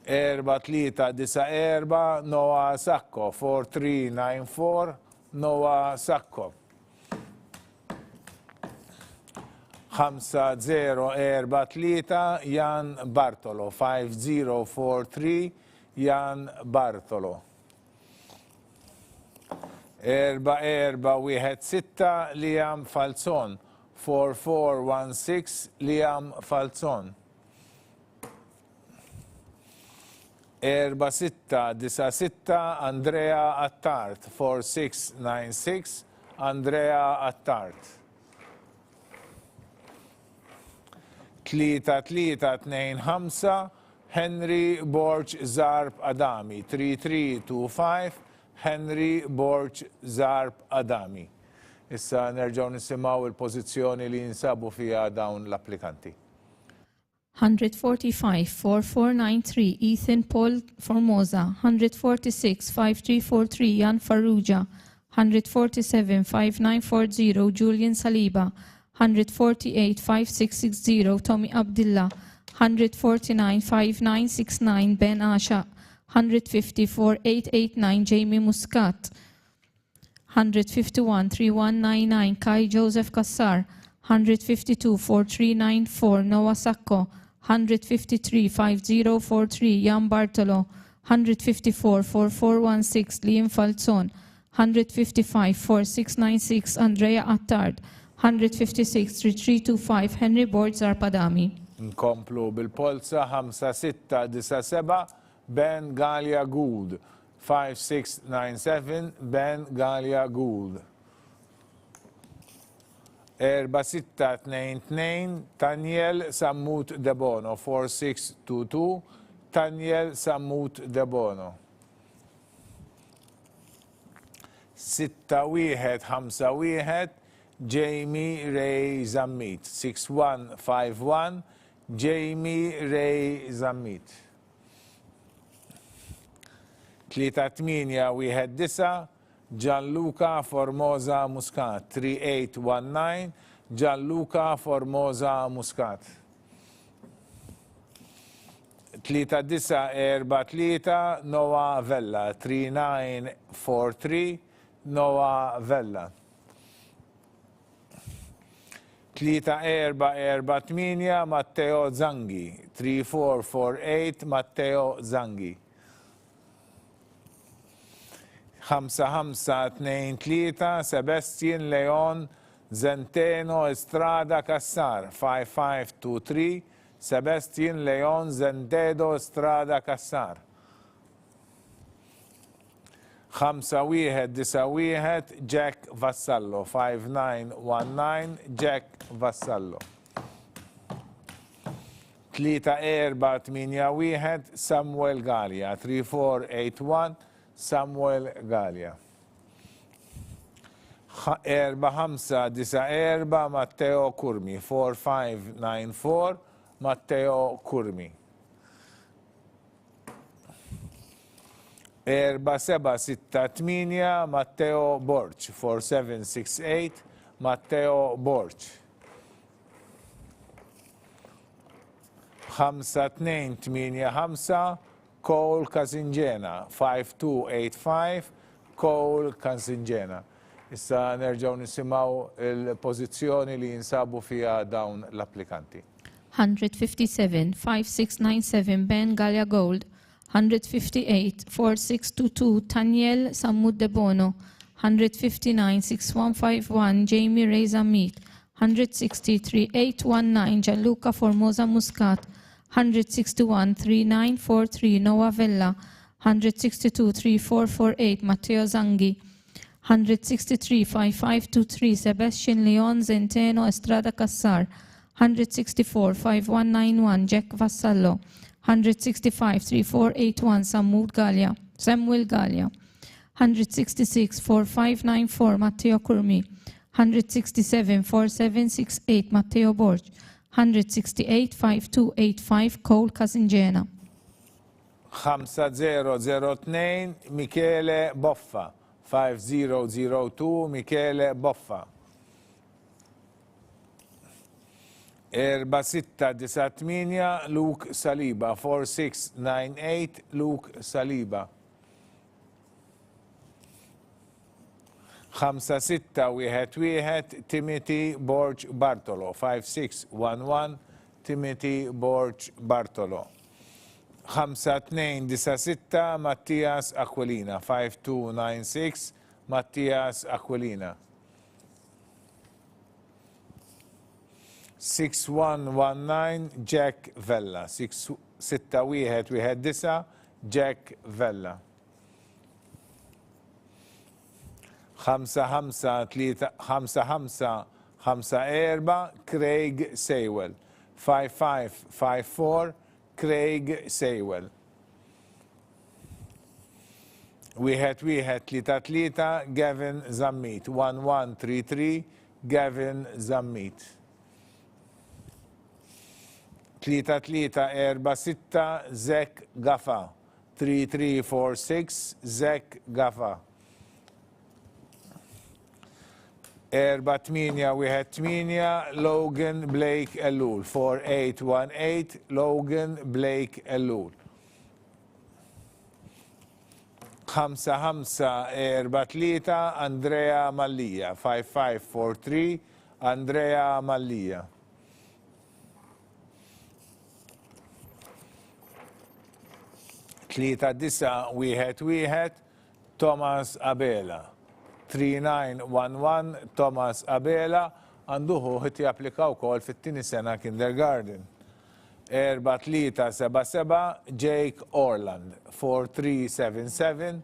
S1: 4394 Noah Sacco 4394 Noah Sacco 5043 Jan Bartolo 5043 Jan Bartolo 4416 Liam Falzon 4416 Liam Falzon 4696 Andrea Attart 4696 Andrea Attart 3325 Henry Borch Zarb Adami 3325 Henry Borch Zarb Adami. Issa nerġgħu nisimgħu il-pożizzjoni li jinsabu fiha dawn l-applikanti.
S2: 145-4493 Ethan Paul Formosa, 146-5343 Jan Farrugia, 147-5940 Julian Saliba, 148-5660 Tommy Abdullah, 149-5969 Ben Asha, 154-889 Jamie Muscat, 151-3199 Kai Joseph Kassar, 152-4394 Noah Sacco, 153-5043 Jan Bartolo, 154-4416 Liam Falzon, 155-4696 Andrea Attard, 156-3325 Henry Borch Zarpadami.
S1: Nkomplu bil-Polza 5697 Ben Galia Gould 5697 Ben Galia Gould 4622 Taniel Sammut Debono 4622 Taniel Sammut Debono 6151 Jamie Ray Zammit 6151 Jamie Ray Zammit 3819 Gianluca Formosa Muscat 3819 Gianluca Formosa Muscat 3943 Noah Vella 3943 Noah Vella 3448 Matteo Zanghi 3448 Matteo Zanghi 5523 Sebastian Leon Zenteno Estrada Cassar 5523 Sebastian Leon Zenteno Estrada Cassar 5191 Jack Vassallo 5919 Jack Vassallo 3481 Samuel Galia 3481 Samuel Galia 4594 Matteo Kurmi 4594 Matteo Kurmi 4768 Matteo Borch 4768 Matteo Borch 5285 Cole Casingena 5285 Cole Casingena. Issa nerġgħu nisimgħu il-pożizzjoni li jinsabu fiha dawn l-applikanti.
S2: 157-5697 Ben Galia Gold, 158-4622 Taniel Sammut Debono, 159-6151 Jamie Ray Zammit, 163-3819 Gianluca Formosa Muscat, 161-3943 Noah Vella, 162-3448 Matteo Zanghi, 163-5523 Sebastian Leon Zenteno Estrada Cassar, 164-5191 Jack Vassallo, 165-3481 Samuel Galia, 166-4594 Matteo Kurmi, 167-4768 Matteo Borch, 168-5285 Cole Casingena.
S1: 5002 Michele Boffa 5002 Michele Boffa 4698 Luke Saliba 4698 Luke Saliba 5611 Timothy Borch Bartolo 5611 Timothy Borch Bartolo 5296 Mattias Aquilina 5296 Mattias Aquilina 6119 Jack Vella 6119 Jack Vella. 5554 Craig Saywell. 5554 Craig Saywell. 1133 Gavin Zammit. 1133 Gavin Zammit. 3346 Zek Gaffa. 3346 Zek Gaffa. 4818 Logan Blake Ellul. 4818 Logan Blake Ellul. 5543 Andrea Mallija. 5543 Andrea Mallija. 3911 Thomas Abela. 3911 Thomas Abela għanduħu ħit japplikaw kol fit-tieni sena kindergarten. 4377 Jake Orland. 4377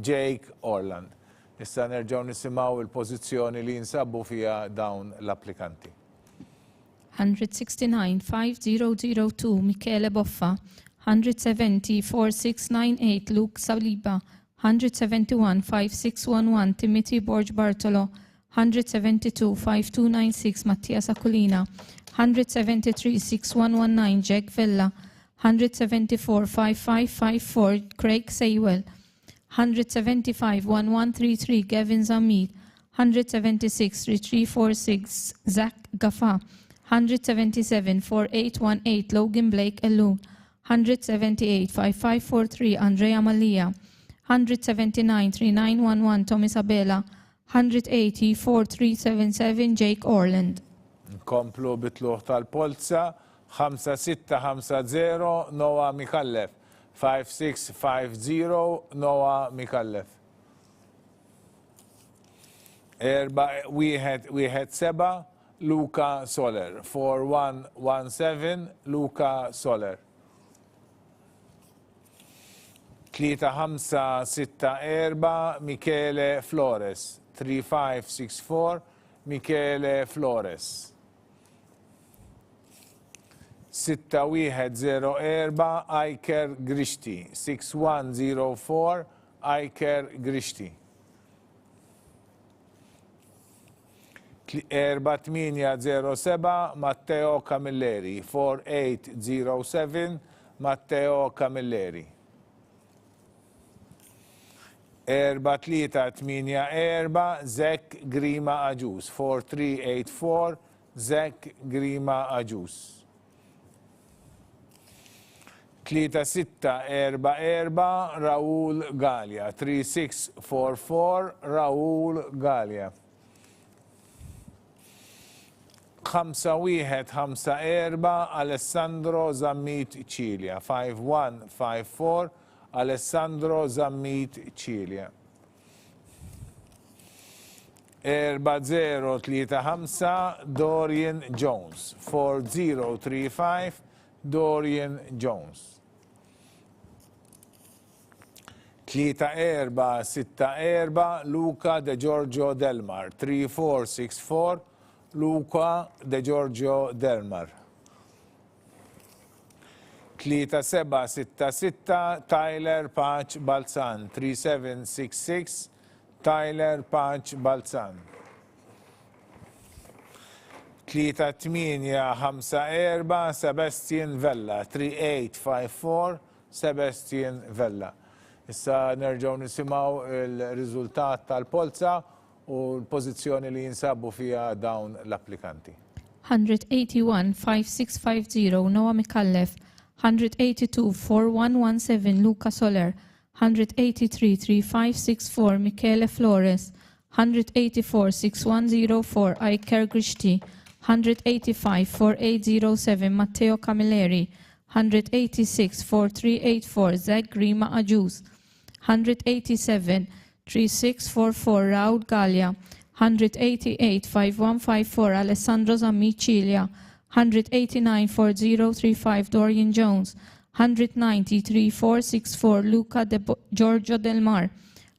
S1: Jake Orland. Issa nerġgħu nisimgħu il-pożizzjoni li jinsabu fiha dawn l-applikanti.
S2: 169-5002 Michele Boffa. 170-4698 Luke Saliba. 171-5611 Timothy Borg Bartolo. 172-5296 Mattias Akulina. 173-6119 Jack Vella. 174-5554 Craig Saywell. 175-1133 Gavin Zammit. 176-3346 Zach Gaffa. 177-4818 Logan Blake Ellul. 178-5543 Andrea Mallija. 179-3911 Thomas Abela. 180-4377 Jake Orland.
S1: Nkomplu bitluħ tal-Polza. 5650 Noah Mikallef. 5650 Noah Mikallef. 4117 Luca Soler. 4117 Luca Soler. 3564 Michele Flores. 3564 Michele Flores. 6104 Iker Grishti. 6104 Iker Grishti. 4807 Matteo Camilleri. 4807 Matteo Camilleri. 4384 Zek Grima Aġus. 4384 Zek Grima Aġus. 3644 Raul Gallia. 3644 Raul Gallia. 5154 Alessandro Zammit Cilia. 5154 Alessandro Zammit Cilia. 4035 Dorian Jones. 4035 Dorian Jones. 3464 Luca De Giorgio Delmar. 3464 Luca De Giorgio Delmar. 3766 Tyler Patch Balzan. 3766 Tyler Patch Balzan. 3854 Sebastian Vella. 3854 Sebastian Vella. Issa nerġgħu nisimgħu il-riżultat tal-Polza u l-pożizzjoni li jinsabu fiha dawn l-applikanti.
S2: 181-5650 Noah Mikallef. 182-4117 Luca Soler. 183-3564 Michele Flores. 184-6104 Iker Grishti. 185-4807 Matteo Camilleri. 186-4384 Zach Grima Aġus. 187-3644 Raul Gallia. 188-5154 Alessandro Zammit Cilia. 189-4035 Dorian Jones. 190 3464 Luca Giorgio Del Mar,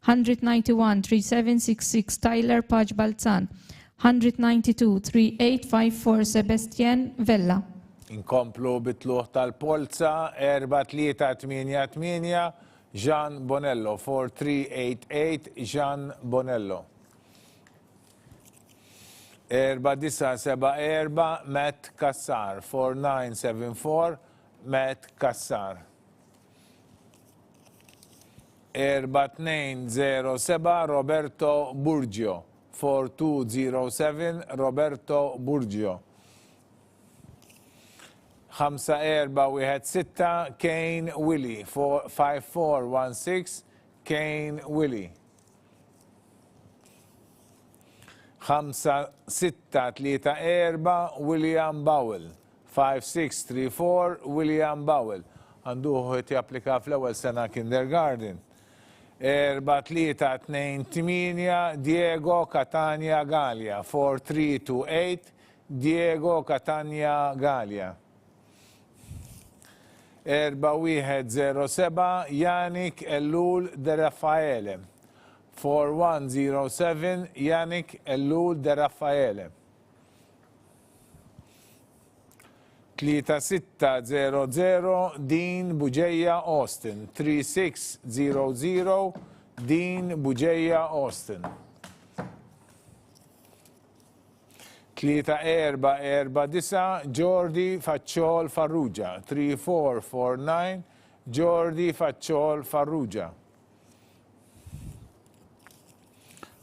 S2: 191 3766 Tyler Page Balzan, 192 3854 Sebastian Vella.
S1: Inkomplu bitluħ tal-Polza 4388 Gian Bonello 4388 Gian Bonello. 4974 Matt Kassar 4974 Matt Kassar. 4207 Roberto Burgio 4207 Roberto Burgio. 5416 Kane Willie 5416 Kane Willie. 5634 William Bowell 5634 William Bowell. Għanduħu japplika fl-ewwel sena kindergarten. 4328 Diego Catania Gallia 4328 Diego Catania Gallia. 4107 Yannick Ellul De Raffaele 4107 Yannick Ellul De Raffaele. 3600 Dean Buġeja Austin 3600 Dean Buġeja Austin. 3449 Jordi Facciol Farrugia 3449 Jordi Facciol Farrugia.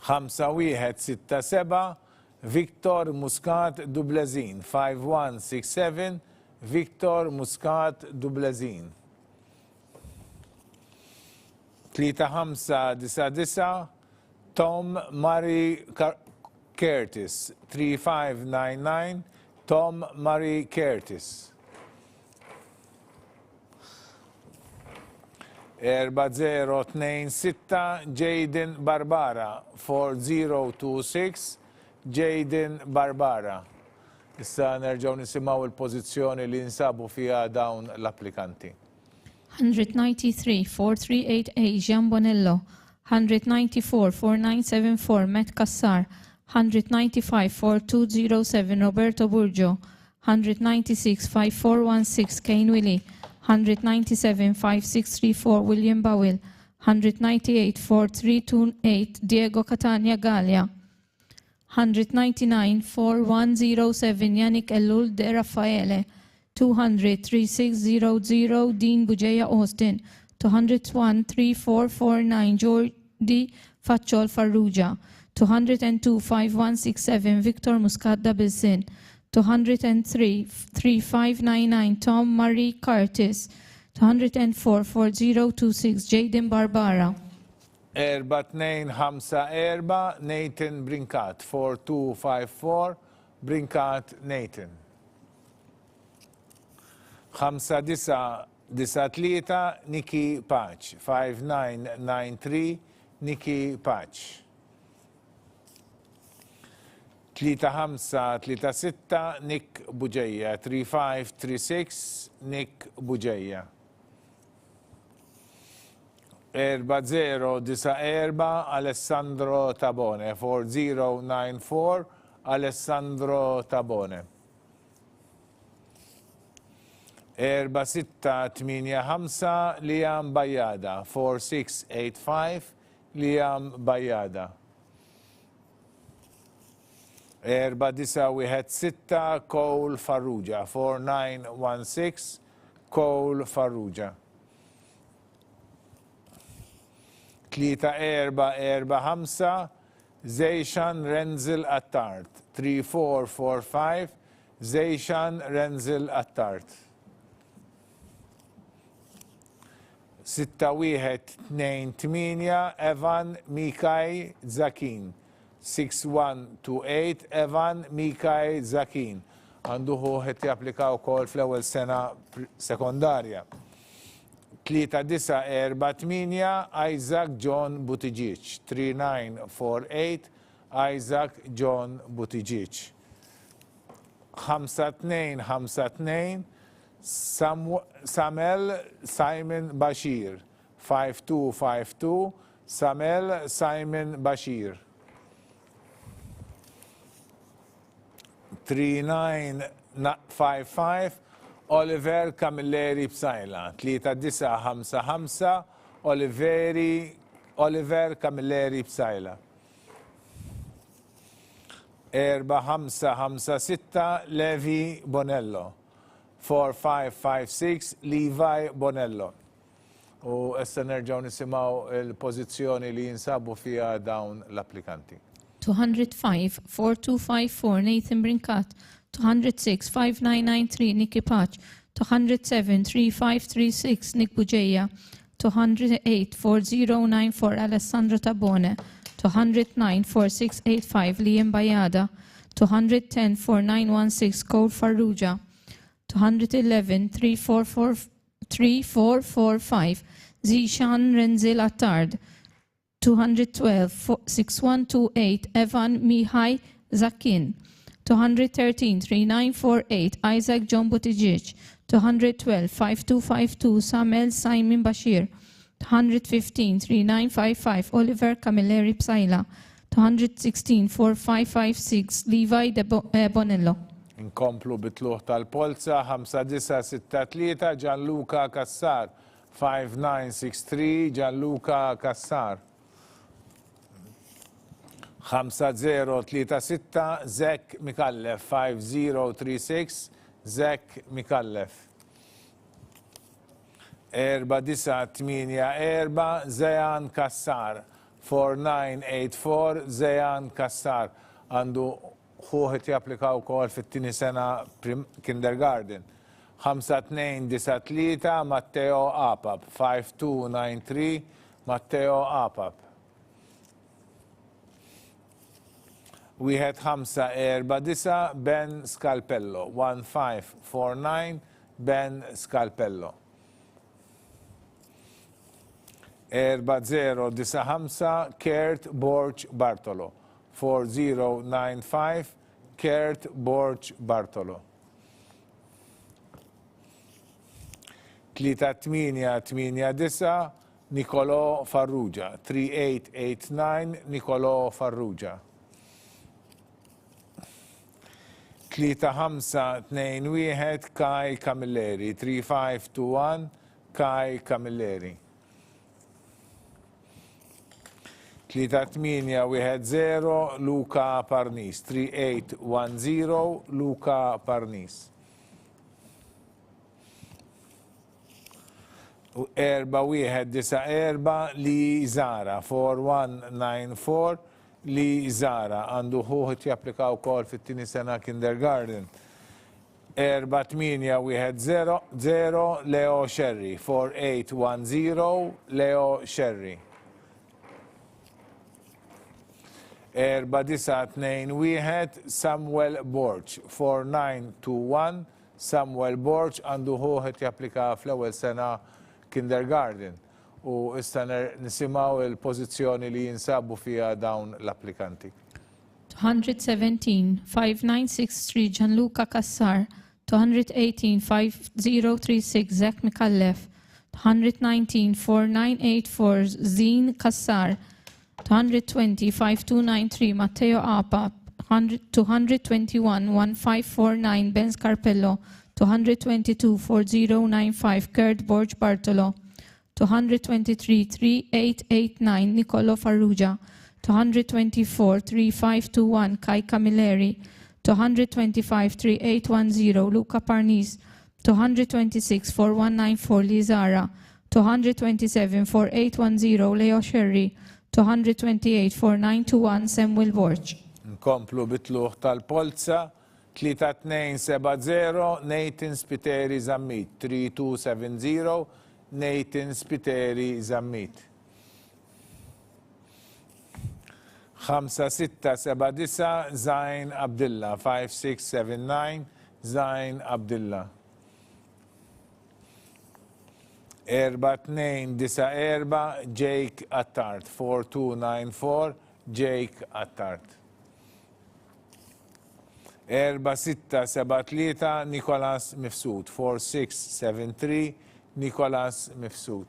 S1: 5167 Victor Muscat Dublezin 5167 Victor Muscat Dublezin. 3599 Tom Murray Curtis 3599 Tom Murray Curtis. 4026 Jaden Barbara 4026 Jaden Barbara. Issa nerġgħu nisimgħu il-pożizzjoni li nsabu fiha dawn l-applikanti.
S2: 193 4388 Gian Bonello, 194 4974 Matt Kassar, 195 4207 Roberto Burgio, 196 5416 Kane Willie, 197 5634 William Bowell, 198 4328 Diego Catania Gallia, 199 4107 Yannick Ellul De Raffaele, 200 3600 Dean Buġeja Austin, 201 3449 Jordi Facciol Farrugia, 202 5167 Victor Muscat Dabilsin, 203 3599 Tom Murray Curtis, 204 4026 Jaden Barbara.
S1: 4254 Nathan Brinkat 4254 Brinkat Nathan. 5993 Nikki Patch 5993 Nikki Patch. 3536 Nick Buġeja 3536 Nick Buġeja. 4094 Alessandro Tabone 4094 Alessandro Tabone. 4685 Liam Bajada 4685 Liam Bajada. 4916 Cole Farrugia 4916 Cole Farrugia. 3445 Zeyshan Renzel Attard 3445 Zeyshan Renzel Attard. 6128 Evan Mikaj Zakin 6128 Evan Mikaj Zakin. Għanduħu ħet japplikaw kol fl-ewwel sena sekondarja. 3948 Isaac John Buttigieg 3948 Isaac John Buttigieg. 5252 Samel Simon Bashir. 5252 Samel Simon Bashir. 3955 Oliver Camilleri Bsajla. 3955 Oliver Camilleri Bsajla. 4556 Levi Bonello. 4556 Levi Bonello. U issa nerġgħu nisimgħu il-pożizzjoni li jinsabu fiha dawn l-applikanti.
S2: 205 4254 Nathan Brinkat. 206 5993 Nikki Patch. 207 3536 Nick Buġeja. 208 4094 Alessandro Tabone. 209 4685 Liam Bayada. 210 4916 Cole Farrugia. 211 3445 Zishan Renzil Attard. 212 6128 Evan Mihai Zakin. 213 3948 Isaac John Buttigieg. 212 5252 Samuel Simon Bashir. 215 3955 Oliver Camilleri Bsajla. 216 4556 Levi Bonello.
S1: Inkomplu bitluħ tal-Polza 5963 Gianluca Cassar. 5963 Gianluca Cassar. 5036 Zek Mikallef. 5036 Zek Mikallef. 4984 Zejan Kassar. 4984 Zejan Kassar. Għandu ħuħet japplikaw kol fit-tini sena kindergarten. 5293 Matteo Apap. 5293 Matteo Apap. 1549 Ben Scalpello. 1549 Ben Scalpello. 4095 Kurt Borch Bartolo. 4095 Kurt Borch Bartolo. 3889 Nicolo Farrugia. 3889 Nicolo Farrugia. 3521 Kai Camilleri. 3521 Kai Camilleri. 3810 Luca Parnis. 3810 Luca Parnis. 4194 Li Zara. 4194 Li Zara. Għandu ħuħet japplikaw kol fit-tini sena kindergarten. 4810 Leo Sherry. 4810 Leo Sherry. 4921 Samuel Borch. 4921 Samuel Borch għandu ħuħet japplika fl-ewwel sena kindergarten. U issa nisimaw il-pożizzjoni li jinsabu fija dawn l-applikanti.
S2: 217 5963 Gianluca Cassar. 218 5036 Zach Mikallef. 219 4984 Zine Cassar. 220 5293 Matteo Apa. 221 1549 Ben Scarpello. 222 4095 Kurt Borch Bartolo. 223 3889 Nicolo Farrugia. 224 3521 Kai Camilleri. 225 3810 Luca Parnis. 226 4194 Lizara. 227 4810 Leo Sherry. 228 4921 Samuel Borch.
S1: Nkomplu bitluħ tal-Polza 3270 Nathan Spiteri Zammit. 3270 Nathan Spiteri Zammit. 5679 Zain Abdillah. 5679 Zain Abdillah. 4294 Jake Attard. 4294 Jake Attard. 4-6-7-3 Nicholas Mifsud. 4-6-7-3 Nicholas Mifsud.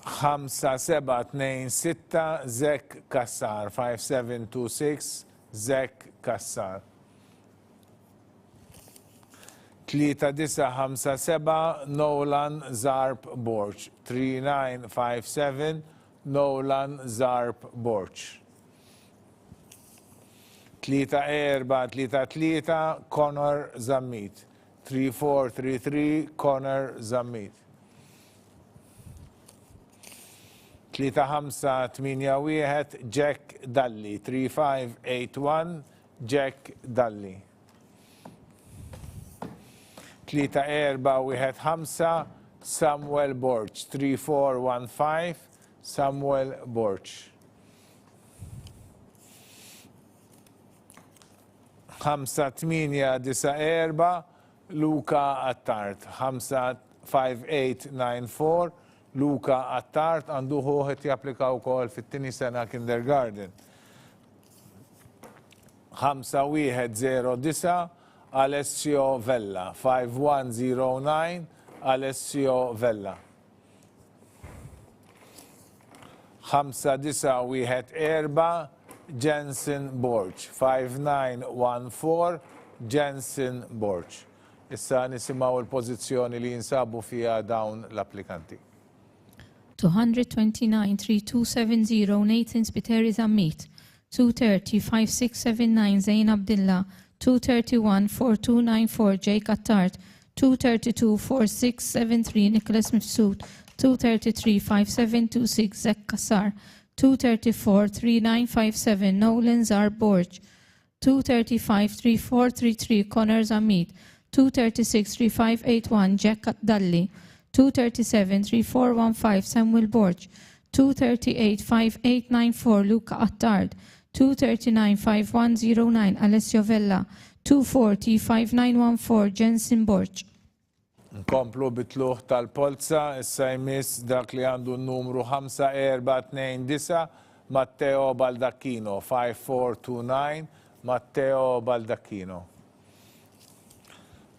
S1: 5-7-2-6 Zek Kassar. 5-7-2-6 Zek Kassar. 3-9-5-7 Nolan Zarb Borch. 3-9-5-7 Nolan Zarb Borch. 3-4-3-3 Connor Zammit. 3-4-3-3 Connor Zammit. 3-5-8-1 Jack Dalli. 3-5-8-1 Jack Dalli. 3-4-1-5 Samuel Borch. 3-4-1-5 Samuel Borch. 5-8-9-4 Luca Attart. 5-8-9-4 Luca Attart għandu ħuħet japplikaw kol fit-tini sena kindergarten. 5-1-0-9 Alessio Vella. 5-1-0-9 Alessio Vella. 5-9-1-4 Jensen Borch. 5-9-1-4 Jensen Borch. Issa nisimaw il-pozizjoni li jinsabu fija dawn l-applikanti.
S2: 229-3270 Nathan Spiteri Zammit. 230-5679 Zain Abdillah. 231-4294 Jake Attart. 232-4673 Nicholas Mifsud. 233-5726 Zek Kassar. 234-3957 Nolan Zarb Borch. 235-3433 Connor Zammit. 236-3581 Jack Dalli. 237-3415 Samuel Borch. 238-5894 Luca Attard. 239-5109 Alessio Vella. 240-5914 Jensen Borch.
S1: Nkomplu bitluħ tal-Polza, issa jmiss dak li għandu n-numru 5-4-2-9 Matteo Baldacchino. 5-4-2-9 Matteo Baldacchino.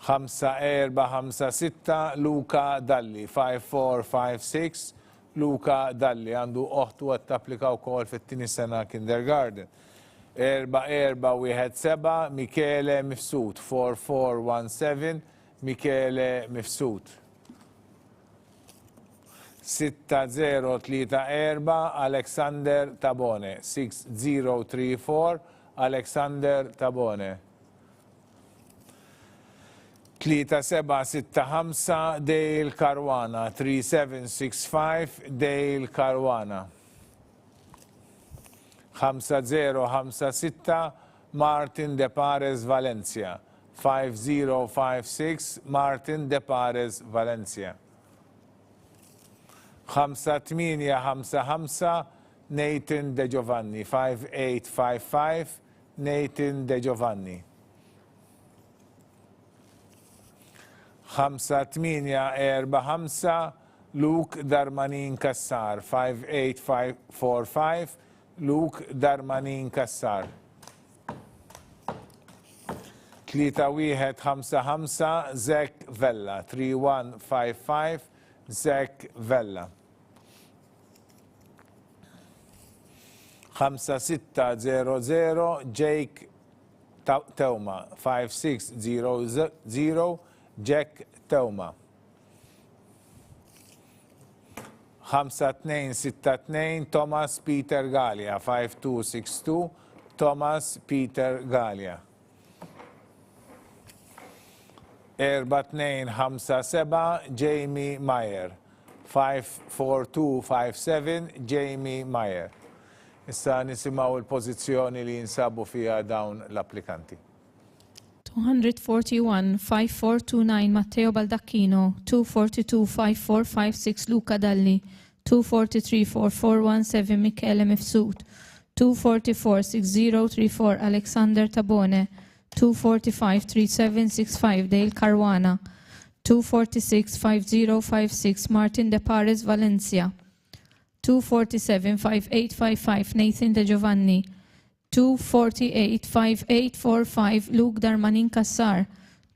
S1: 5-4-5-6 Luca Dalli. 5-4-5-6 Luca Dalli għandu oħtu għat applikaw kol fit-tini sena kindergarten. 4-4-1-7 Michele Mifsud. 4-4-1-7 Michele Mifsud. 6-0-3-4 Alexander Tabone. 6-0-3-4 Alexander Tabone. 3-7-6-5 Dale Caruana. 3-7-6-5 Dale Caruana. 5-0-5-6 Martin De Pares Valencia. 5-0-5-6 Martin De Pares Valencia. 5-8-5-5 Nathan De Giovanni. 5-8-5-5 Nathan De Giovanni. 5-8-4-5 Luke Darmanin Kassar. 5-8-4-5 Luke Darmanin Kassar. 3-1-5-5 Zek Vella. 3-1-5-5 Zek Vella. 5-6-0-0 Jake Teuma. 5-6-0-0 Jack Teuma. 5-2-6-2 Thomas Peter Gallia. 5-2-6-2 Thomas Peter Gallia. 4-2-5-7 Jamie Meyer. 5-4-2-5-7 Jamie Meyer. Issa nisimaw il-pozizjoni li jinsabu fija dawn l-applikanti.
S2: 241-5429 Matteo Baldacchino. 242-5456 Luca Dalli. 243-4417 Michele Mifsud. 244-6034 Alexander Tabone. 245-3765 Dale Caruana. 246-5056 Martin De Pares Valencia. 247-5855 Nathan De Giovanni, 248-5845 Luke Darmanin Kassar,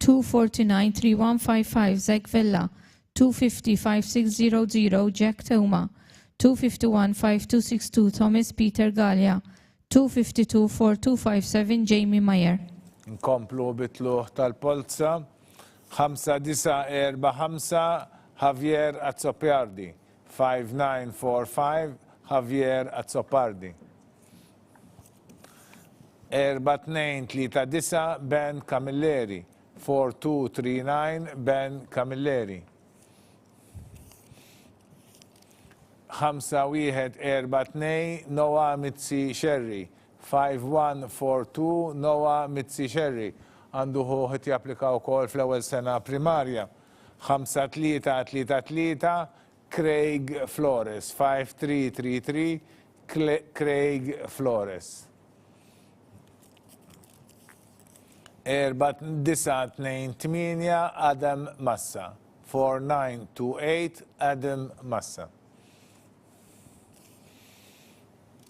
S2: 249-3155 Zach Vella, 250-5600 Jack Toma, 251-5262 Thomas Peter Gallia, 252-4257 Jamie Meyer.
S1: Nkomplu bitluħ tal-Polza. 5945 Javier Azzopardi. 5945 Javier Azzopardi. 4239 Ben Camilleri. 4239 Ben Camilleri. 5142 Noah Mitzi Sherry. 5142 Noah Mitzi Sherry. Għandu ħuħet japplika wkoll fl-ewwel sena primarja. 5333 Craig Flores. 5333 Craig Flores. 4928 Adam Massa. 4928 Adam Massa.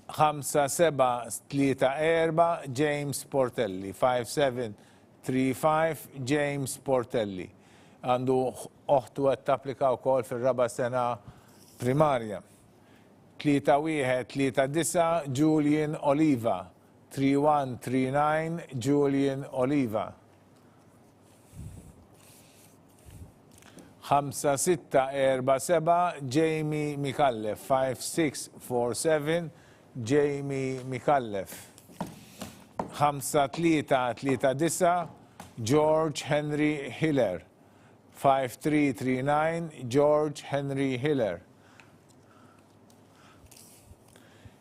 S1: 5734 James Portelli. 5735 James Portelli. Għandu oħtu għed tapplika wkoll fil-raba sena primarja. 3139 Julian Oliva. 3139 Julian Oliva. 5647 Jamie Mikallef. 5647 Jamie Mikallef. 5339 George Henry Hiller. 5339 George Henry Hiller.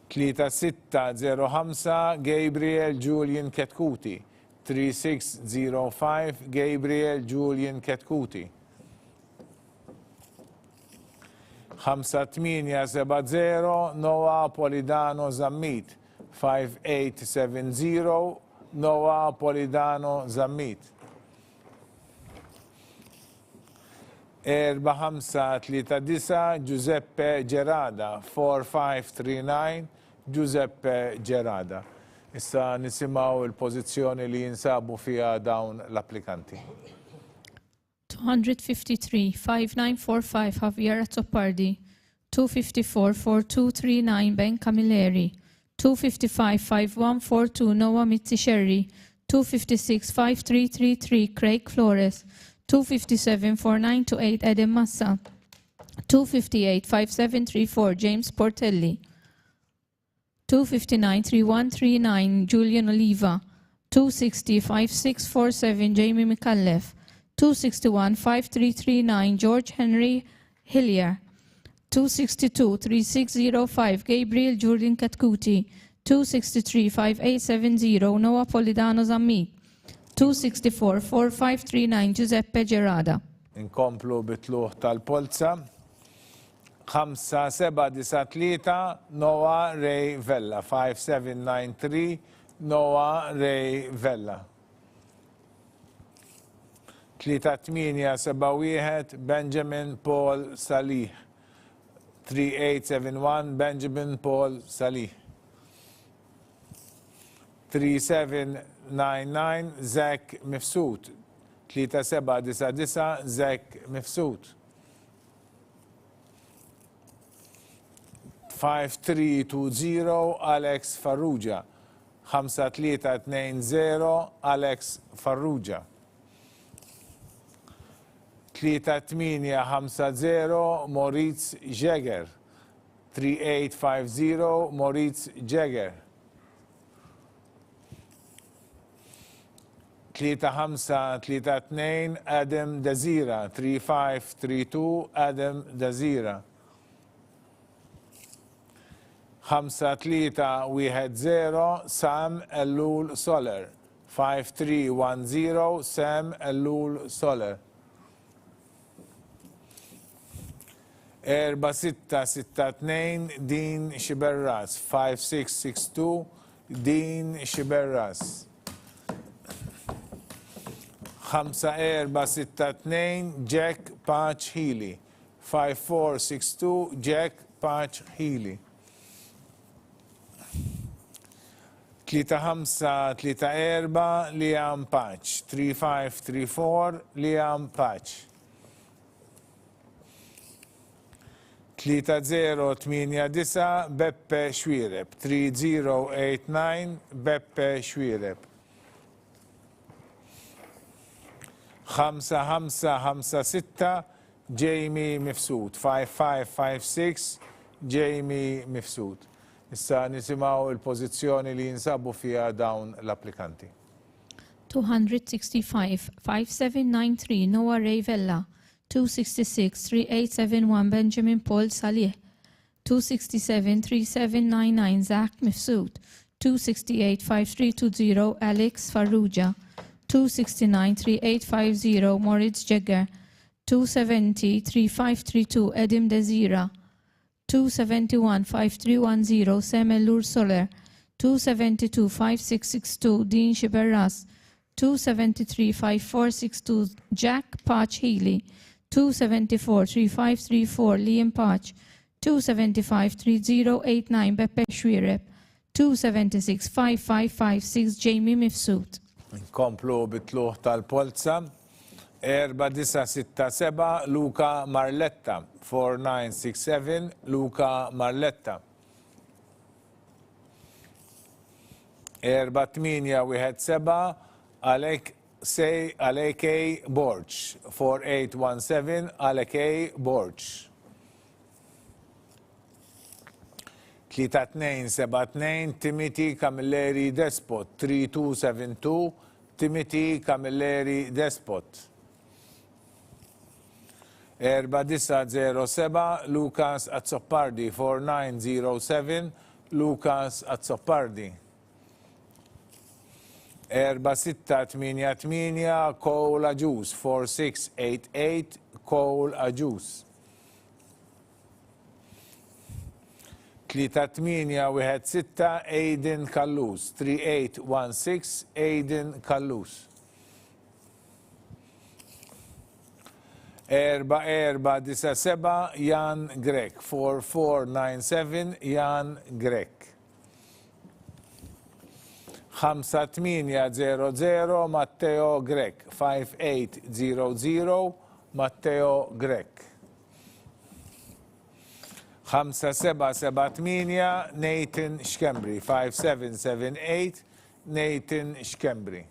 S1: 3605 Gabriel Julian Ketkuti. 3605 Gabriel Julian Ketkuti. 5870 Noah Polidano Zammit. 5870 Noah Polidano Zammit. 4539 Giuseppe Gerada. 4539 Giuseppe Gerada. Issa nisimaw il-pożizzjoni li jinsabu fija dawn l-applikanti.
S2: 253-5945 Javier Azzopardi, 254-4239 Ben Camilleri, 255-5142 Noah Mitzi Sherry, 256-5333 Craig Flores, 257-4928 Adam Massa, 258-5734 James Portelli, 259-3139 Julian Oliva, 260-5647 Jamie Mikallef, 261-5339 George Henry Hillier, 262-3605 Gabriel Jordan Katkuti, 263-5870 Noah Polidano Zammi, 264-4539 Giuseppe Gerada.
S1: Inkomplu bitluħ tal-Polza. 5793 Noah Ray Vella. 5793 Noah Ray Vella. 3871 Benjamin Paul Salih. 3871 Benjamin Paul Salih. 3799 Zach Mifsud. 3799 Zach Mifsud. 5320 Alex Farrugia. 5320 Alex Farrugia. 3850 Moritz Jäger. 3850 Moritz Jäger. 3532 Adam Dazira. 3532 Adam Dazira. 5310 Sam Ellul Soler. 5310 Sam Ellul Soler. 4662 Dean Shiberras. 5662 Dean Shiberras. 5462 Jack Patch Healy. 5462 Jack Patch Healy. 3534 Liam Patch. 3534 Liam Patch. 3089 Beppe Xwireb. 3089 Beppe Xwireb. 5556 Jamie Mifsud. 5556 Jamie Mifsud. Issa nisimaw il-pożizzjoni li jinsabu fija dawn l-applikanti.
S2: 265 5793 Noah Ray Vella. 266 3871 Benjamin Paul Salih. 267 3799 Zach Mifsud. 268 5320 Alex Farrugia. 269 3850 Moritz Jegger. 270 3532 Edim Desira. 271 5310 Semellur Soler. 272 5662 Dean Shiberras. 273 5462 Jack Patch Healy. 274 3534 Liam Patch. 275 3089 Beppe Xwireb. 276 5556 Jamie Mifsud.
S1: Nkomplu bitluħ tal-Polza. 4967 Luca Marletta. 4967 Luca Marletta. 4817 Alekej Borch. 4817 Alekej Borch. 3272 Timothy Camilleri Despot. 3272 Timothy Camilleri Despot. 4907 Lucas Azzopardi. 4907 Lucas Azzopardi. 4688 Cole Ajus. 4688 Cole Ajus. 3816 Aiden Kallus. 3816 Aiden Kallus. 4497 Jan Grek. 4497 Jan Grek. 5800 Matteo Grek. 5800 Matteo Grek. 5778 Nathan Xkembri. 5778 Nathan Xkembri.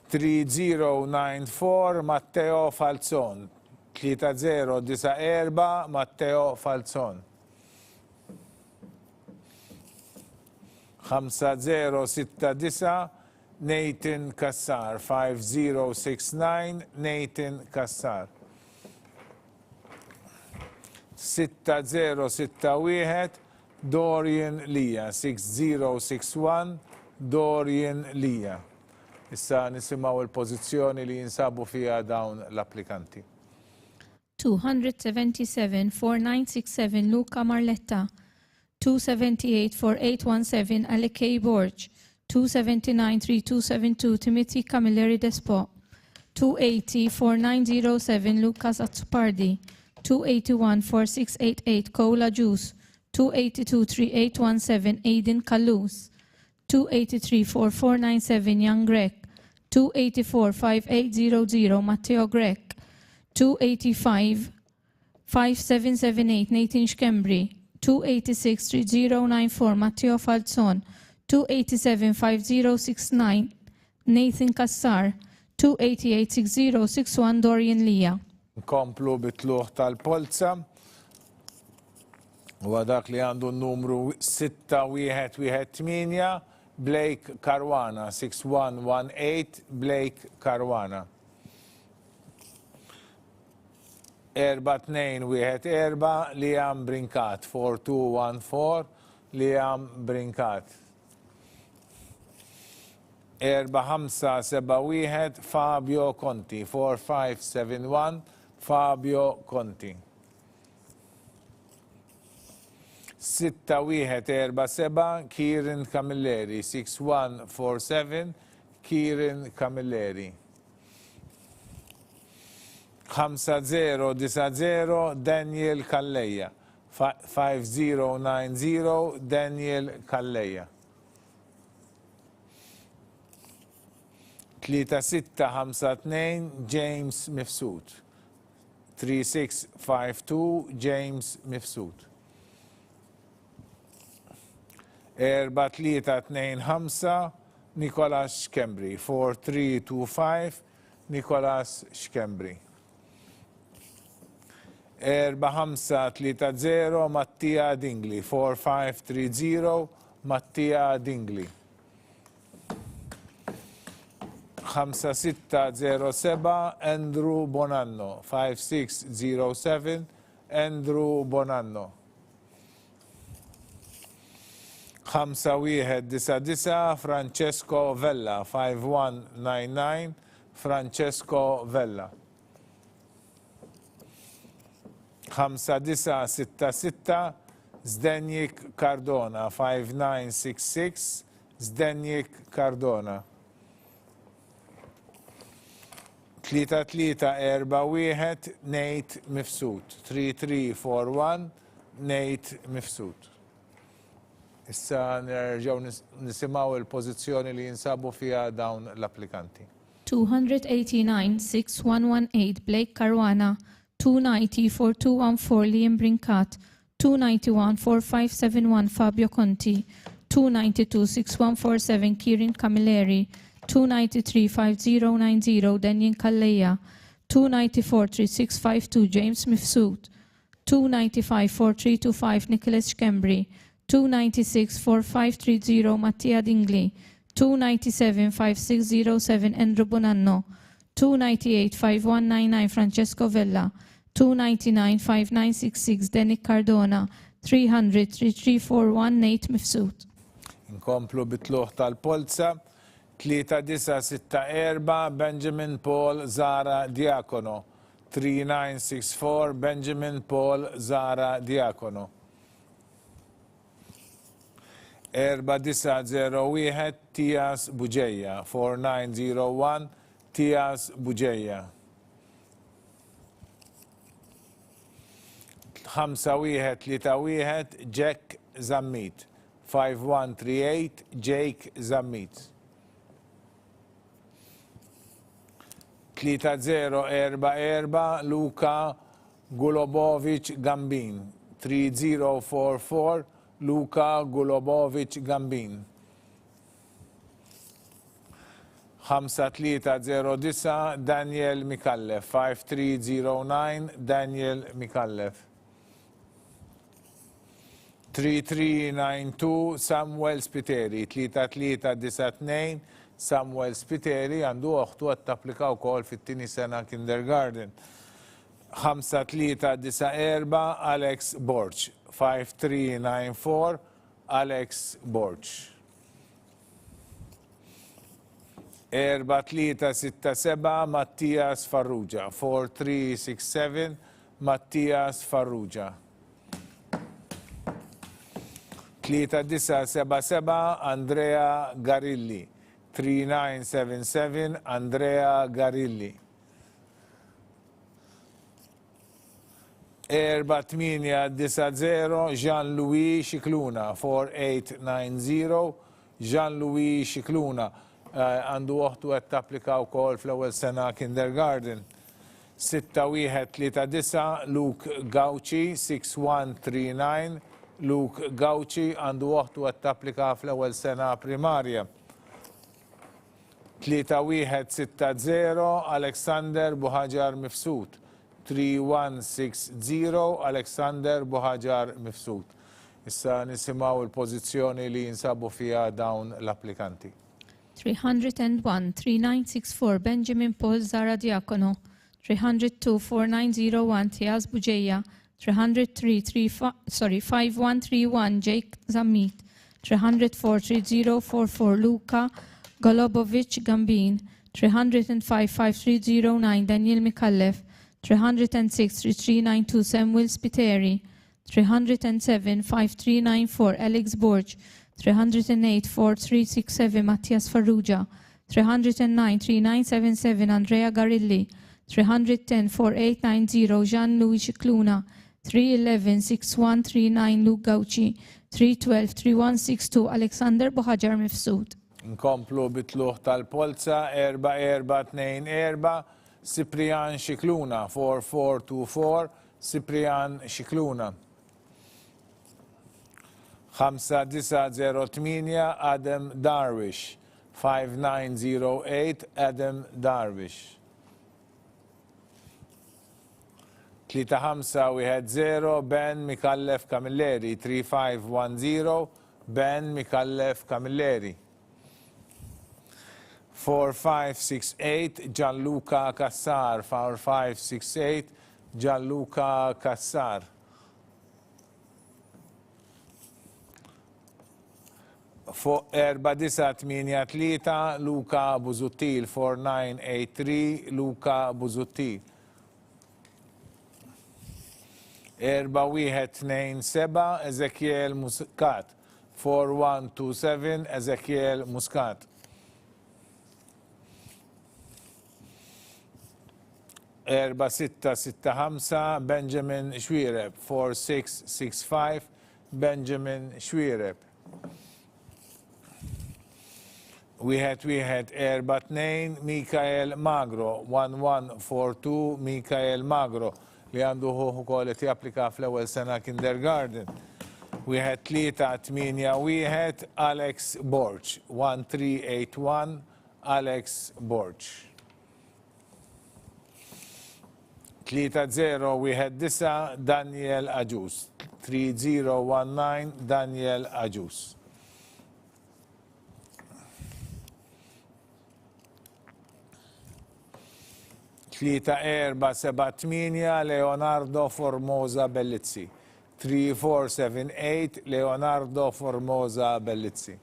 S1: 3094 Matteo Falzon. 3094 Matteo Falzon. 5069 Nathan Kassar. 5069 Nathan Kassar. 6061 Dorian Lia. 6061 Dorian Lia. Issa nisimaw il-pożizzjoni li jinsabu fija dawn l-applikanti.
S2: 277 4967 Luca Marletta. 278 4817 Alekej Borch. 279 3272 Timothy Camilleri Despot. 280 4907 Lucas Azzopardi. 281 4688 Kola Juice. 282 3817 Aiden Kallus. 283 4497 Young Grek. 284 5800 Matteo Grek. 285 5778 Nathan Xkembri. 286 3094 Matteo Falzon. 287 5069 Nathan Kassar. 288 6061 Dorian Lia.
S1: Nkomplu bitluħ tal-Polza. U dak li għandu n-numru 6118 Blake Caruana. 6118 Blake Caruana. 4214 Liam Brinkat. 4214 Liam Brinkat. 4571 Fabio Conti. 4571 Fabio Conti. 6147 Kieran Camilleri. 6147 Kieran Camilleri. 5090 Daniel Kalleja. 5090 Daniel Kalleja. 3652 James Mifsud. 3652 James Mifsud. 4325 Nicholas Shkembri. 4325 Nicholas Shkembri. 4530 Mattia Dingli. 4530 Mattia Dingli. 5607 Andrew Bonanno. 5607 Andrew Bonanno. 5199 Francesco Vella. 5199 Francesco Vella. 5966 Zdeněk Cardona. 5966 Zdeněk Cardona. 3341 Nate Mifsud. 3341 Nate Mifsud. Issa nerġgħu nisimgħu il-pożizzjoni li jinsabu fiha dawn l-applikanti.
S2: 289-6118 Blake Caruana, 290-4214 Liam Brincat, 291-4571 Fabio Conti, 292-6147 Kieran Camilleri, 293-5090 Daniel Kalleja, 294-3652 James Mifsud, 295-4325 Nicholas Shkembri, 296-4530 Mattia Dingli, 297-5607 Andrew Bonanno, 298-5199 Francesco Vella, 299-5966 Denick Cardona, 300-3341 Nate Mifsud.
S1: Inkomplu bitluħ tal-Polza. 3964 Benjamin Paul Zara Diakono. 3964 Benjamin Paul Zara Diakono. 4901 Tias Buġeja. 4901 Tias Buġeja. 5131 Jack Zammit. 5138 Jake Zammit. 3044 Luka Gulobovic Gambin. 3044 Luka Gulobovic Gambin. 5309 Daniel Mikallef. 5309 Daniel Mikallef. 3392 Samuel Spiteri. 3392 Samuel Spiteri għandu uħtu għat tapplikaw kol fit-tini sena kindergarten. 5394 Alex Borch. 5394 Alex Borch. 4367 Mattias Farrugia. 4367 Mattias Farrugia. 3977 Andrea Garilli. 3977 Andrea Garilli. 4890 Jean-Louis Cicluna. 4890 Jean-Louis Cicluna. Għandu uħtu għed tapplikaw kol fl-ewwel sena kindergarten. 6139 Luke Gauci. 6139 Luke Gauci għandu uħtu għed tapplika fl-ewwel sena primarja. 3160 Alexander Buħaġar Mifsud. 3160 Alexander Buħaġar Mifsud. Issa nisimaw il-pożizzjoni li jinsabu fija dawn l-applikanti.
S2: 301-3964 Benjamin Paul Zara Diakono, 302-4901 Tias Buġeja, 303-5131 Jake Zammit, 304-3044 Luka Golobovic Gambin, 305-5309 Daniel Mikallef, 306-3392 Samuel Spiteri, 307-5394 Alex Borch, 308-4367 Mattias Farrugia, 309-3977 Andrea Garilli, 310-4890 Jean-Louis Cicluna, 311-6139 Luke Gauci, 312-3162 Alexander Bohajar Mifsud.
S1: Nkomplu bitluħ tal-Polza 4424 Cyprian Cicluna 4424 Cyprian Cicluna. 5908 Adam Darwish 5908 Adam Darwish. 3510 Ben Mikallef Camilleri 3510 Ben Mikallef Camilleri. 4568 Gianluca Cassar 4568 Gianluca Cassar. 4983 Luca Buzuttil 4983 Luca Buzuttil. 4127 Ezekiel Muscat 4127 Ezekiel Muscat. 4665 Benjamin Schwireb 4665 Benjamin Schwireb. 112 Mikael Magro 1142 Mikael Magro li għandu ukoll qed japplika fl-ewwel sena kindergarten. 1381 Alex Borch 1381 Alex Borch. 3019 Daniel Aġus 3019 Daniel Aġus. 3478 Leonardo Formosa Bellizzi 3478 Leonardo Formosa Bellizzi.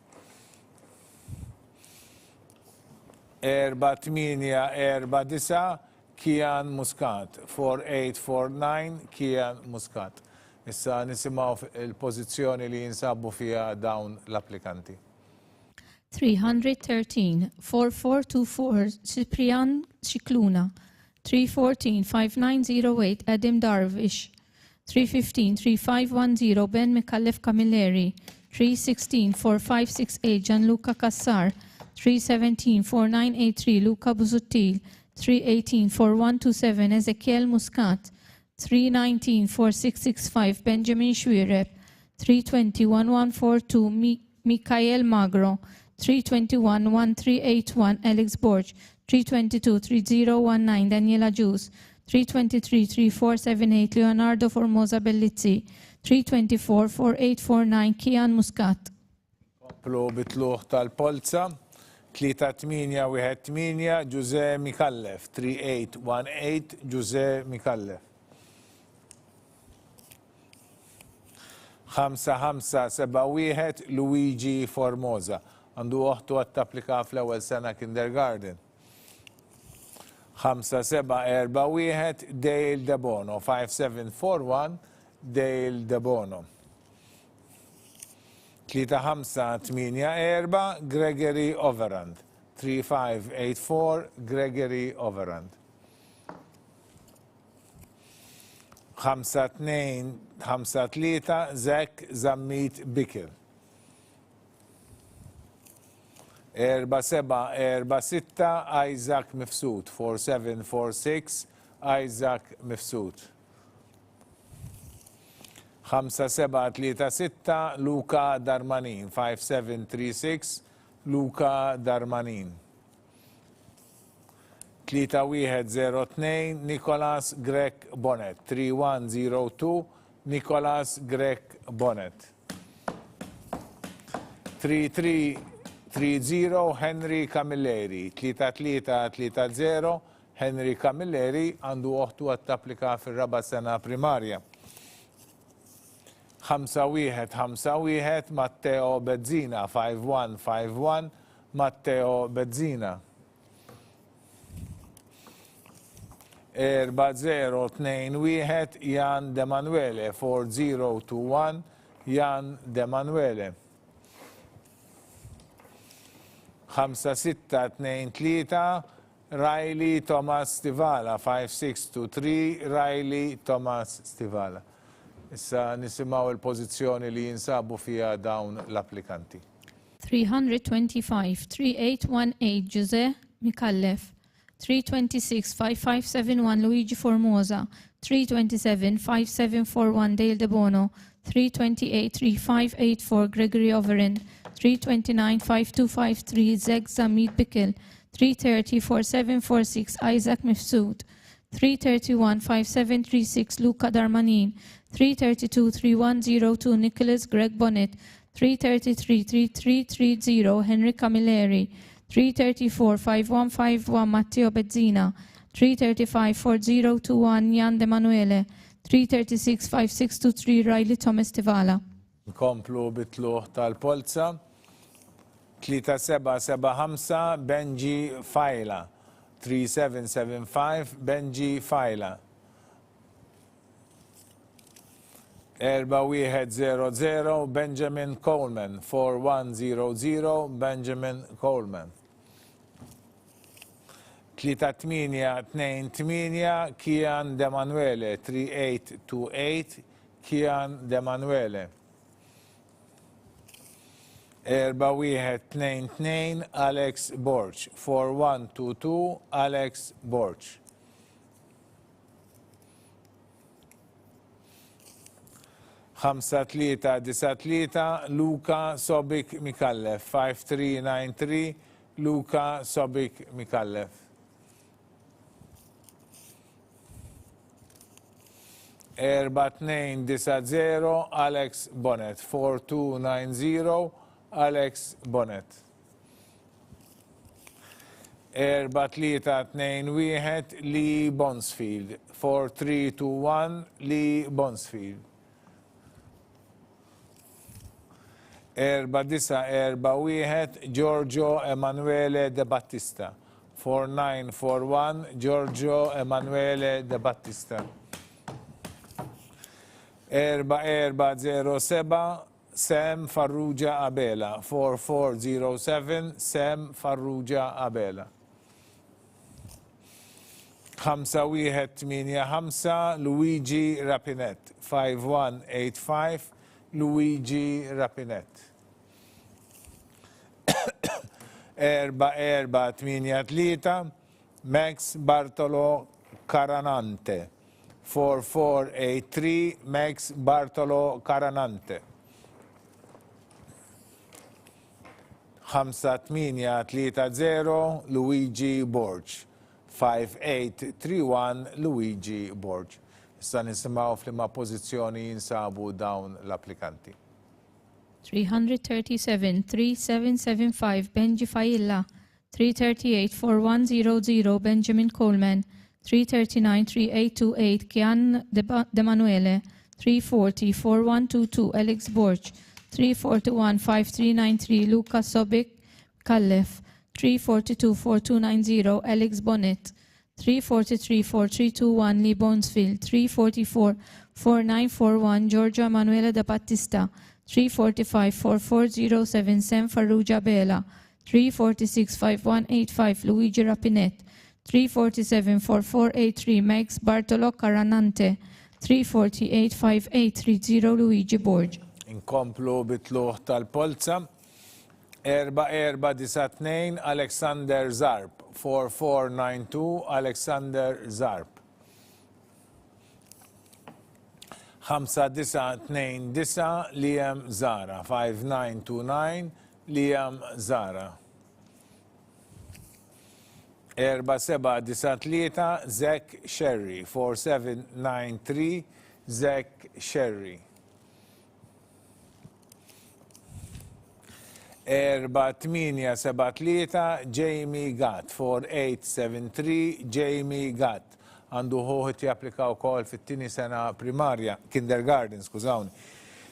S1: 4849 Kian Muscat 4849 Kian Muscat. Issa nisimgħu il-pożizzjoni li jinsabu fiha dawn l-applikanti.
S2: 313 4424 Cyprian Cicluna, 314-5908 Adam Darwish, 315-3510 Ben Mikallef Camilleri, 316-4568 Gianluca Cassar, 317-4983 Luca Buzuttil, 318-4127 Ezekiel Muscat, 319-4665 Benjamin Schwireb, 320-1142 Mikael Magro, 321-1381 Alex Borch, 322-3019 Daniela Jus, 323-3478 Leonardo Formosa Bellizzi, 324-4849 Kian Muscat.
S1: Komplu bitluħ tal-Polza 3818 Giuseppe Mikallef 3818 Giuseppe Mikallef. 5571 Luigi Formosa għandu uħtu għat-tapplika fl-ewwel sena kindergarten. 5741 Dale De Bono 5741 Dale De Bono. 3584 Gregory Overand 3584 Gregory Overand. 5253 Zek Zammit Bikir. 4746 Isaac Mifsud 4746 Isaac Mifsud. 5736 Luca Darmanin 5736 Luca Darmanin. 3102 Nicholas Grek Bonnet 3102 Nicholas Grek Bonnet. 3330 Henry Camilleri 3330 Henry Camilleri għandu uħtu għat-tapplika fil-raba sena primarja. 5151 Matteo Bezzina 5151 Matteo Bezzina. 4021 Jan De Manuele 4021 Jan De Manuele. 5623 Riley Thomas Stivala, 5623 Riley Thomas Stivala. Issa nisimaw il-pożizzjoni li jinsabu fija dawn l-applikanti.
S2: 325 3818 Jose Mikallef. 326 5571 Luigi Formosa. 327 5741 Dale De Bono. 328 3584 Gregory Overend. 329 5253 Zeg Zamid Bikil. 330 4746 Isaac Mifsud. 331 5736 Luca Darmanin. 332 3102 Nicholas Greg Bonnet. 333 3330 Henry Camilleri. 334 5151 Matteo Bezzina. 335 4021 Jan De Manuele. 336 5623 Riley Thomas Tivala.
S1: Nkomplu bitluħ tal-Polza. 3775 Benji Fajla. 3775 Benji Fajla. 4100 Benjamin Coleman. 4100 Benjamin Coleman. 3828 Kian De Manuele. 3828 Kian De Manuele. 4122 Alex Borch. 4122 Alex Borch. 5393 Luca Sobik Mikallef. 5393 Luca Sobik Mikallef. 4290 Alex Bonnet. 4290 Alex Bonnet. 4321 Lee Bonsfield. 4321 Lee Bonsfield. 4941 Giorgio Emanuele De Battista. 4941 Giorgio Emanuele De Battista. 4407 Sam Farrugia Abela. 4407 Sam Farrugia Abela. 5185 Luigi Rapinet. 5185 Luigi Rapinet. 4483 Max Bartolo Caranante. 4483 Max Bartolo Caranante. 5830 Luigi Borch. 5831 Luigi Borch. Issa nisimgħu f'liema pożizzjoni jinsabu dawn l-applikanti.
S2: 337 3775 Benji Fajilla. 338 4100 Benjamin Coleman. 339 3828 Kian De Manuele. 340 4122 Alex Borch. 341 5393 Luca Sobik Kallef. 342 4290 Alex Bonnet. 343 4321 Lee Bonesfield. 344 4941 Giorgio Emanuele De Battista. 345 4407 Sam Farrugia Bela. 346 5185 Luigi Rapinet. 347 4483 Max Bartolo Caranante. 348 5830 Luigi Borg.
S1: Inkomplu bitluħ tal-Polza. 4492 Alexander Zarb. 4492 Alexander Zarb. 5929 Liam Zara. 5929 Liam Zara. 4793 Zek Sherry. 4793 Zek Sherry. 4873 Jamie Gatt. 4873 Jamie Gatt. Għandu ħuħit japplikaw kol fit-tini sena primarja, kindergarten, skużawni.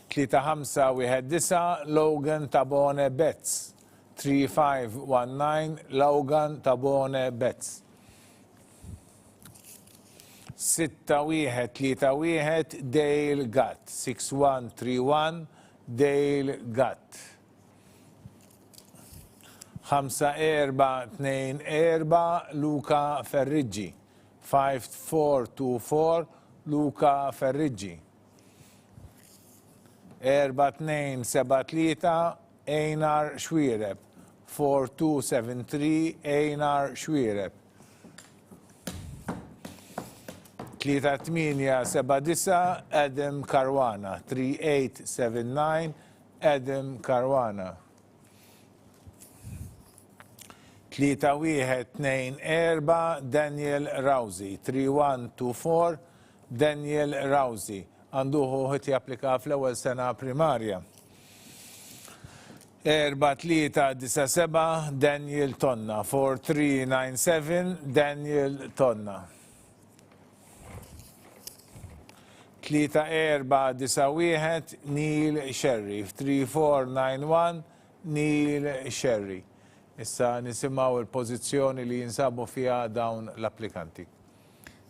S1: 3519 Logan Tabone Betts. 3519 Logan Tabone Betts. 6131 Dale Gatt. 6131 Dale Gatt. 5-4-2-4 Luka Ferriġġi. 5-4-2-4 Luka Ferriġġi. 4-2-7-3 Einar Xwiereb. 4-2-7-3 Einar Xwiereb. 3-8-7-9 Adam Caruana. 3-8-7-9 Adam Caruana. 3-1-2-4 Daniel Rawzi. 3-1-2-4 Daniel Rawzi. Għanduħu ħit japplika fl-ewwel sena primarja. 4-3-9-7 Daniel Tonna. 4-3-9-7 Daniel Tonna. 3-4-9-1 Neil Sherry. 3-4-9-1 Neil Sherry. Issa nisimgħu il-pożizzjoni li jinsabu fiha dawn l-applikanti.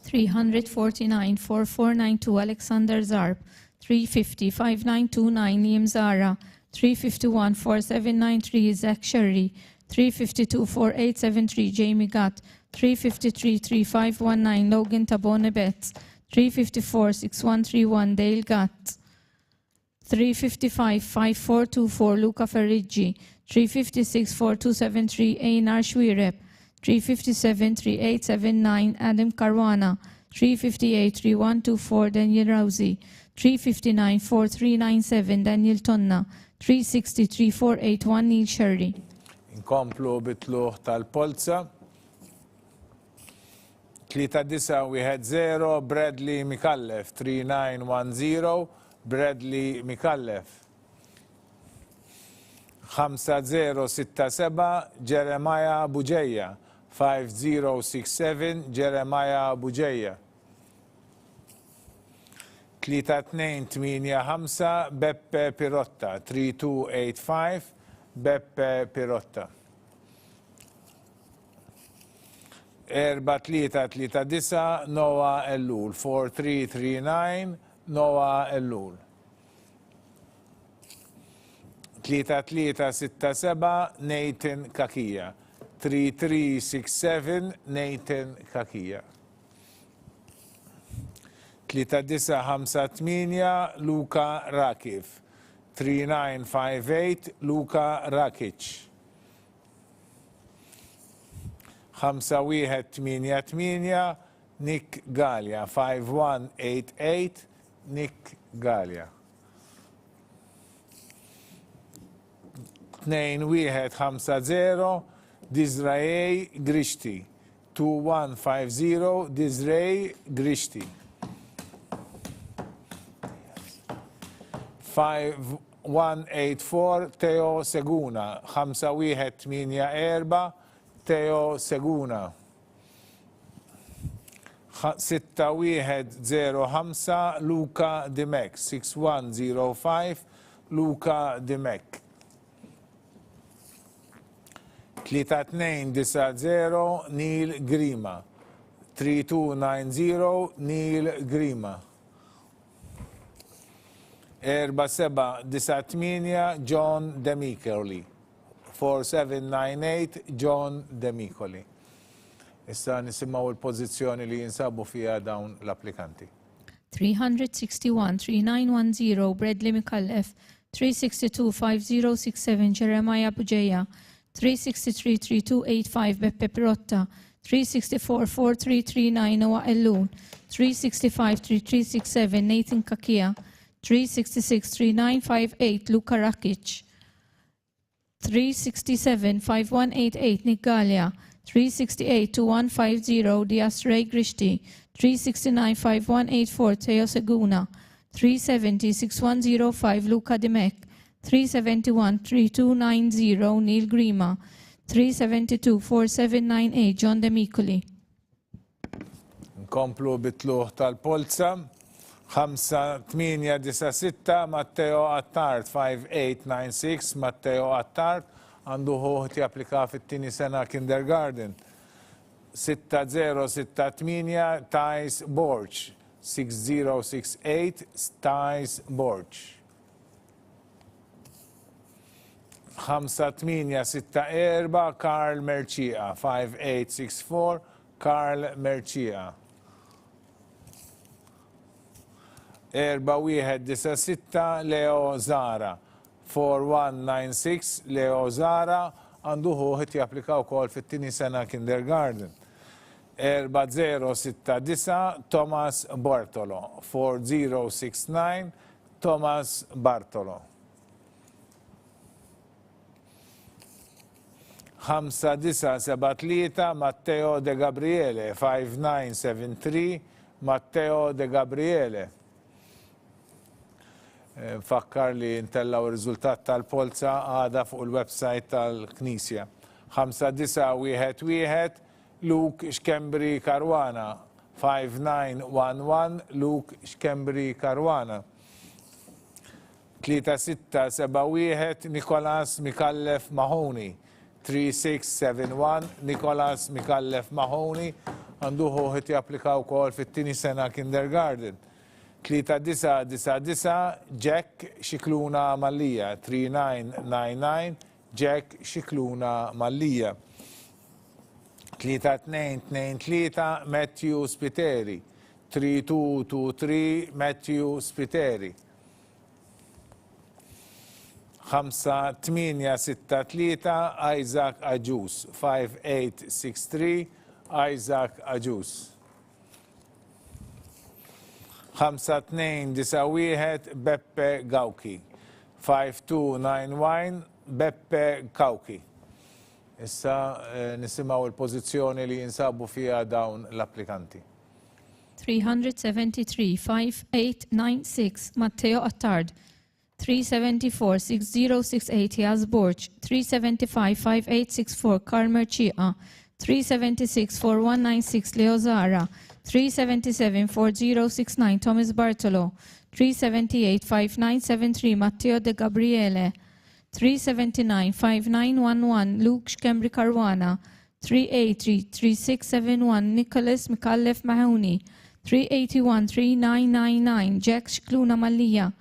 S2: 349-4492 Alexander Zarb. 350-5929 Liam Zara. 351-4793 Zach Sherry. 352-4873 Jamie Gatt. 353-3519 Logan Tabone Betts. 354-6131 Dale Gatt. 355-5424 Luka Ferriġġi. 356-4273 Einar Xwiereb. 357-3879 Adam Caruana. 358-3124 Daniel Rawzi. 359-4397 Daniel Tonna. 360-3481 Neil Sherry.
S1: Inkomplu bitluħ tal-Polza. 3-9-1-0 Bradley Mikallef. 3-9-1-0 Bradley Mikallef. 5-0-6-7 Jeremiah Buġeja. 5-0-6-7 Jeremiah Buġeja. 3-2-8-5 Beppe Pirotta. 3-2-8-5 Beppe Pirotta. 4-3-3-9 Noah Ellul. 4-3-3-9 Noah Ellul. 3-3-6-7 Nathan Kakija. 3-3-6-7 Nathan Kakija. 3-9-5-8 Luka Rakiv. 3-9-5-8 Luka Rakic. 5-1-8-8 Nick Gallia. 5-1-8-8 Nick Gallia. 2-1-5-0 Disraej Grishti. 2-1-5-0 Disraej Grishti. 5-1-8-4 Teo Seguna. 5-1-8-4 Teo Seguna. 6-1-0-5 Luka Dimek. 6-1-0-5 Luka Dimek. 3-2-9-0 Neil Grima. 3-2-9-0 Neil Grima. 4-7-9-8 John Demicoli. 4-7-9-8 John Demicoli. Issa nisimgħu il-pożizzjoni li jinsabu fiha dawn l-applikanti.
S2: 361-3910 Bradley Mikallef. 362-5067 Jeremiah Buġeja. 363-3285 Beppe Pirotta. 364-4339 Noah Ellul. 365-3367 Nathan Kakija. 366-3958 Luka Rakic. 367-5188 Nick Gallia. 368-2150 Disraej Grishti. 369-5184 Teo Seguna. 370-6105 Luka Dimek. 371-3290 Neil Grima. 372-4798 John Demicoli.
S1: Nkomplu bitluħ tal-Polza. 5-8-9-6 Matteo Attard. 5-8-9-6 Matteo Attard. Għandu ħuħt japplika fit-tieni sena kindergarten. 6-0-6-8 Thijs Borch. 6-0-6-8 Thijs Borch. 5864 Karl Merċija. 5864 Karl Merċija. 4196 Leo Zara. 4196 Leo Zara għandu ħuħit japplika wkoll fit-tieni sena kindergarten. 4069 Thomas Bartolo. 4069 Thomas Bartolo. 5973 Matteo De Gabriele. 5973 Matteo De Gabriele. Fakkar li ntellaw il-riżultat tal-Polza għada fuq il-website tal-Knisja. 5911 Luke Xkembri Karwana. 5911 Luke Xkembri Karwana. 3671 Nikolas Mikallef Mahoney. 3671 Nikolas Mikallef Mahoney għandu ħuħit japplikaw kol fit-tieni sena kindergarten. 3999 Jack Xikluna Mallija. 3999 Jack Xikluna Mallija. 3223 Matthew Spiteri. 3223 Matthew Spiteri. 5863 Isaac Ajus. 5863 Isaac Ajus. 5291 Beppe Gawki. 5291 Beppe Gawki. Issa nisimaw il-pożizzjoni li jinsabu fija dawn l-applikanti.
S2: 373 5896 Matteo Attard. 374 6068 Jaz Borch. 375 5864 Karl Merċija. 376 4196 Leo Zara. 377 4069 Thomas Bartolo. 378 5973 Matteo De Gabriele. 379 5911 Luke Xkembri Karwana. 380 3671 Nicholas Mikallef Mahoney. 381 3999 Jack Xikluna Mallija.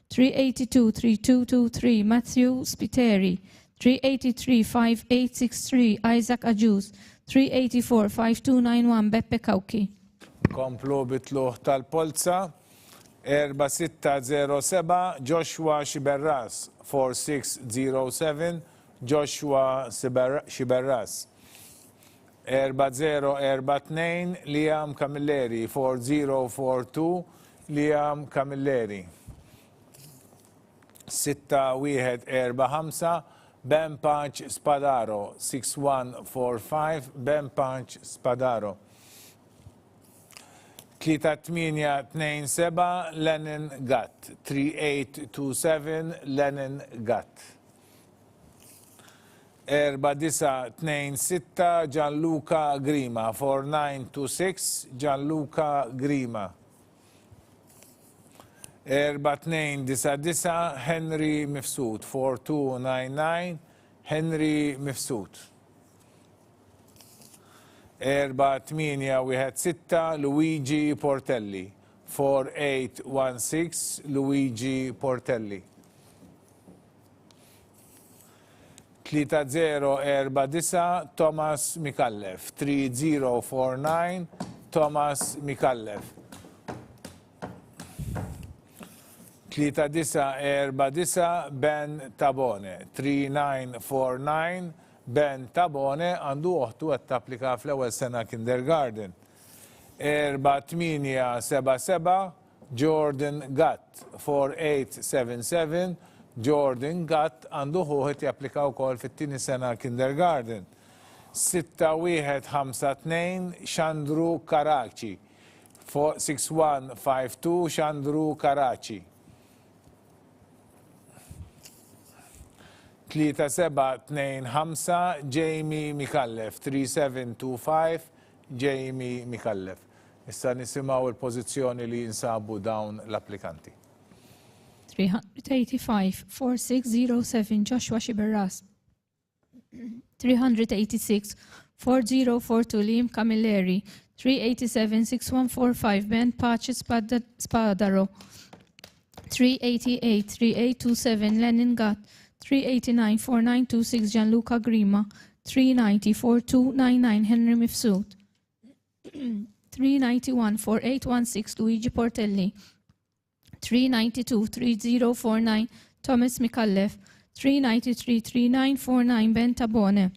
S2: 382 3223 Matthew Spiteri. 383 5863 Isaac Ajus. 384 5291 Beppe Kawki.
S1: Komplu bitluħ tal-Polza. 4607 Joshua Xiberras. 4607 Joshua Xiberras. 4042 Liam Camilleri. 4042 Liam Camilleri. 6145 Ben Punch Spadaro. 6145 Ben Punch Spadaro. 3827 Lenin Gatt. 3827 Lenin Gatt. 4926 Gianluca Grima. 4926 Gianluca Grima. 4299 Henry Mifsud. 4299 Henry Mifsud. 4816 Luigi Portelli. 4816 Luigi Portelli. 3049 Thomas Mikallef. 3049 Thomas Mikallef. 3949 Ben Tabone. 3949 Ben Tabone għandu uħtu għed tapplika fl-ewwel sena kindergarten. 4877 Jordan Gatt. 4877 Jordan Gatt għandu uħet japplika wkoll fit-tieni sena kindergarten. 6152 Xandru Karachi. 6152 Xandru Karachi. 3725 Jamie Mikallef. 3725 Jamie Mikallef. Issa nisimaw il-pożizzjoni li jinsabu dawn l-applikanti.
S2: 385 4607 Joshua Xiberras. 386 4042 Liam Camilleri. 387 6145 Ben Pace Spadaro. 388 3827 Lenin Gatt. 389-4926 Gianluca Grima, 390-4299 Henry Mifsud, 391-4816 Luigi Portelli, 392-3049 Thomas Mikallef, 393-3949 Ben Tabone,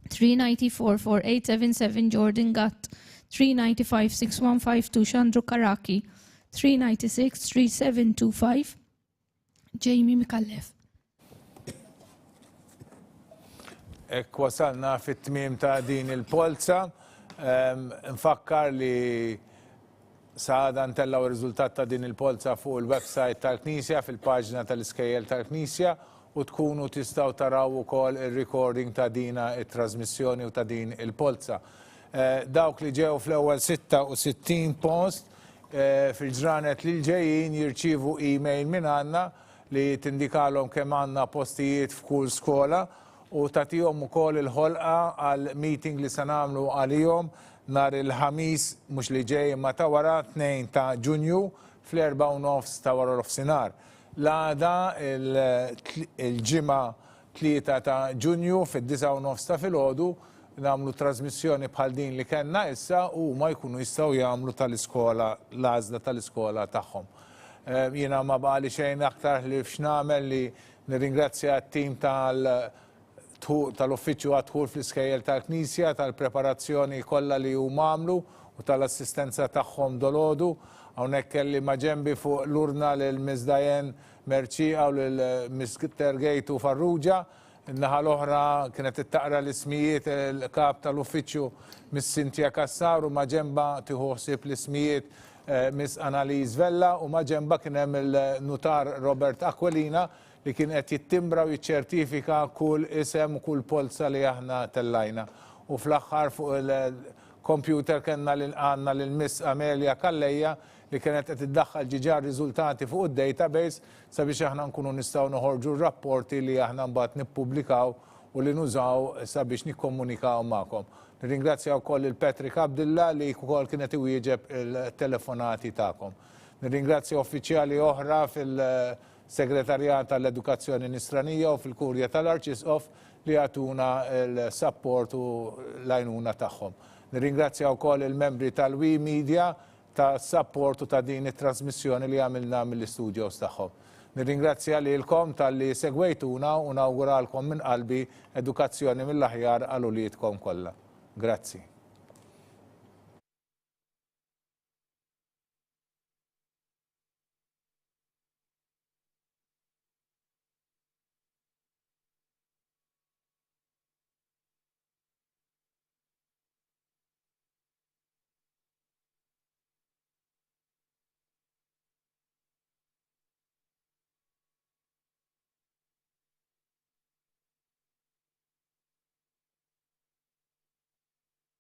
S2: 394-4877 Jordan Gatt, 395-6152 Chandru Karaki, 396-3725 Jamie Mikallef.
S1: Ek wasalna fit-tmiem ta' din il-Polza. Nfakkar li saħda ntellaw il-riżultat ta' din il-Polza fuq il-website tal-Knisja fil-paġna tal-Iskejjel tal-Knisja u tkunu tistaw taraw ukoll il-recording ta' dina it-trasmissjoni u ta' din il-Polza. Dawk li ġew fl-ewwel 66 post fil-ġranet li ġejjin jirċievu email minn għandna li tindikalhom kemm għandna postijiet f'kull skola u tagħtihom ukoll il-ħolqa għal meeting li se nagħmlu għalihom nhar il-ħamis mhux li ġej imma ta' wara 2 ta' Ġunju fl-4:30 ta' wara l-ofsinhar. L-għada il-ġimgħa 3 ta' Ġunju fid-9:30 ta' filgħodu nagħmlu trasmissjoni bħal din li kellna issa u ma jkunu jistgħu jagħmlu tal-iskola l-għażla tal-iskola tagħhom. Jiena ma baqali xejn aktar li f'xnamel li nirringrazzja t-tim tal-uffiċċju għad-Dħul fl-Iskejjel tal-Knisja tal-preparazzjoni kollha li huma għamlu u tal-assistenza tagħhom dolodu. Hawnhekk kelli ma' ġenbi fuq l-urna lil Miss Dajen Merċija u lil Miss Tergejtu Farrugia. In-naħa l-oħra kienet ittaqra l-ismijiet il-kap tal-uffiċċju Miss Cynthia Kassar u ma' ġenba tieħu ħsieb l-ismijiet Miss Annalise Vella u ma' ġenba kien hemm il-nutar Robert Aquilina li kien qed jittimbra u jiċċertifika kull isem u kull polza li aħna tellajna. U fl-aħħar fuq il-computer kellna għandna lil Miss Amelia Kalleja li kienet qed iddaħħal ġiġar riżultati fuq id-database sabiex aħna nkunu nistgħu noħorġu r-rapporti li aħna mbagħad nippubblikaw u li nużaw sabiex nikkomunikaw magħkom. Nirringrazzja wkoll il-Patrick Abdilla li wkoll kienet iwieġeb il-telefonati tagħkom. Nirringrazzja uffiċjali oħra fil-Segretarjat tal-Edukazzjoni Nisranija u fil-Kurja tal-Arċisqof li għatuna l-support u l-għajnuna tagħhom. Nirringrazzja wkoll il-membri tal-We Media ta' support u ta' din it-trasmissjoni li għamilna mill-istudios tagħhom. Nirringrazzja lilkom tal-li segwejtuna u nawguralkom minn qalbi edukazzjoni mill-aħjar għal uliedkom kollha. Grazzi.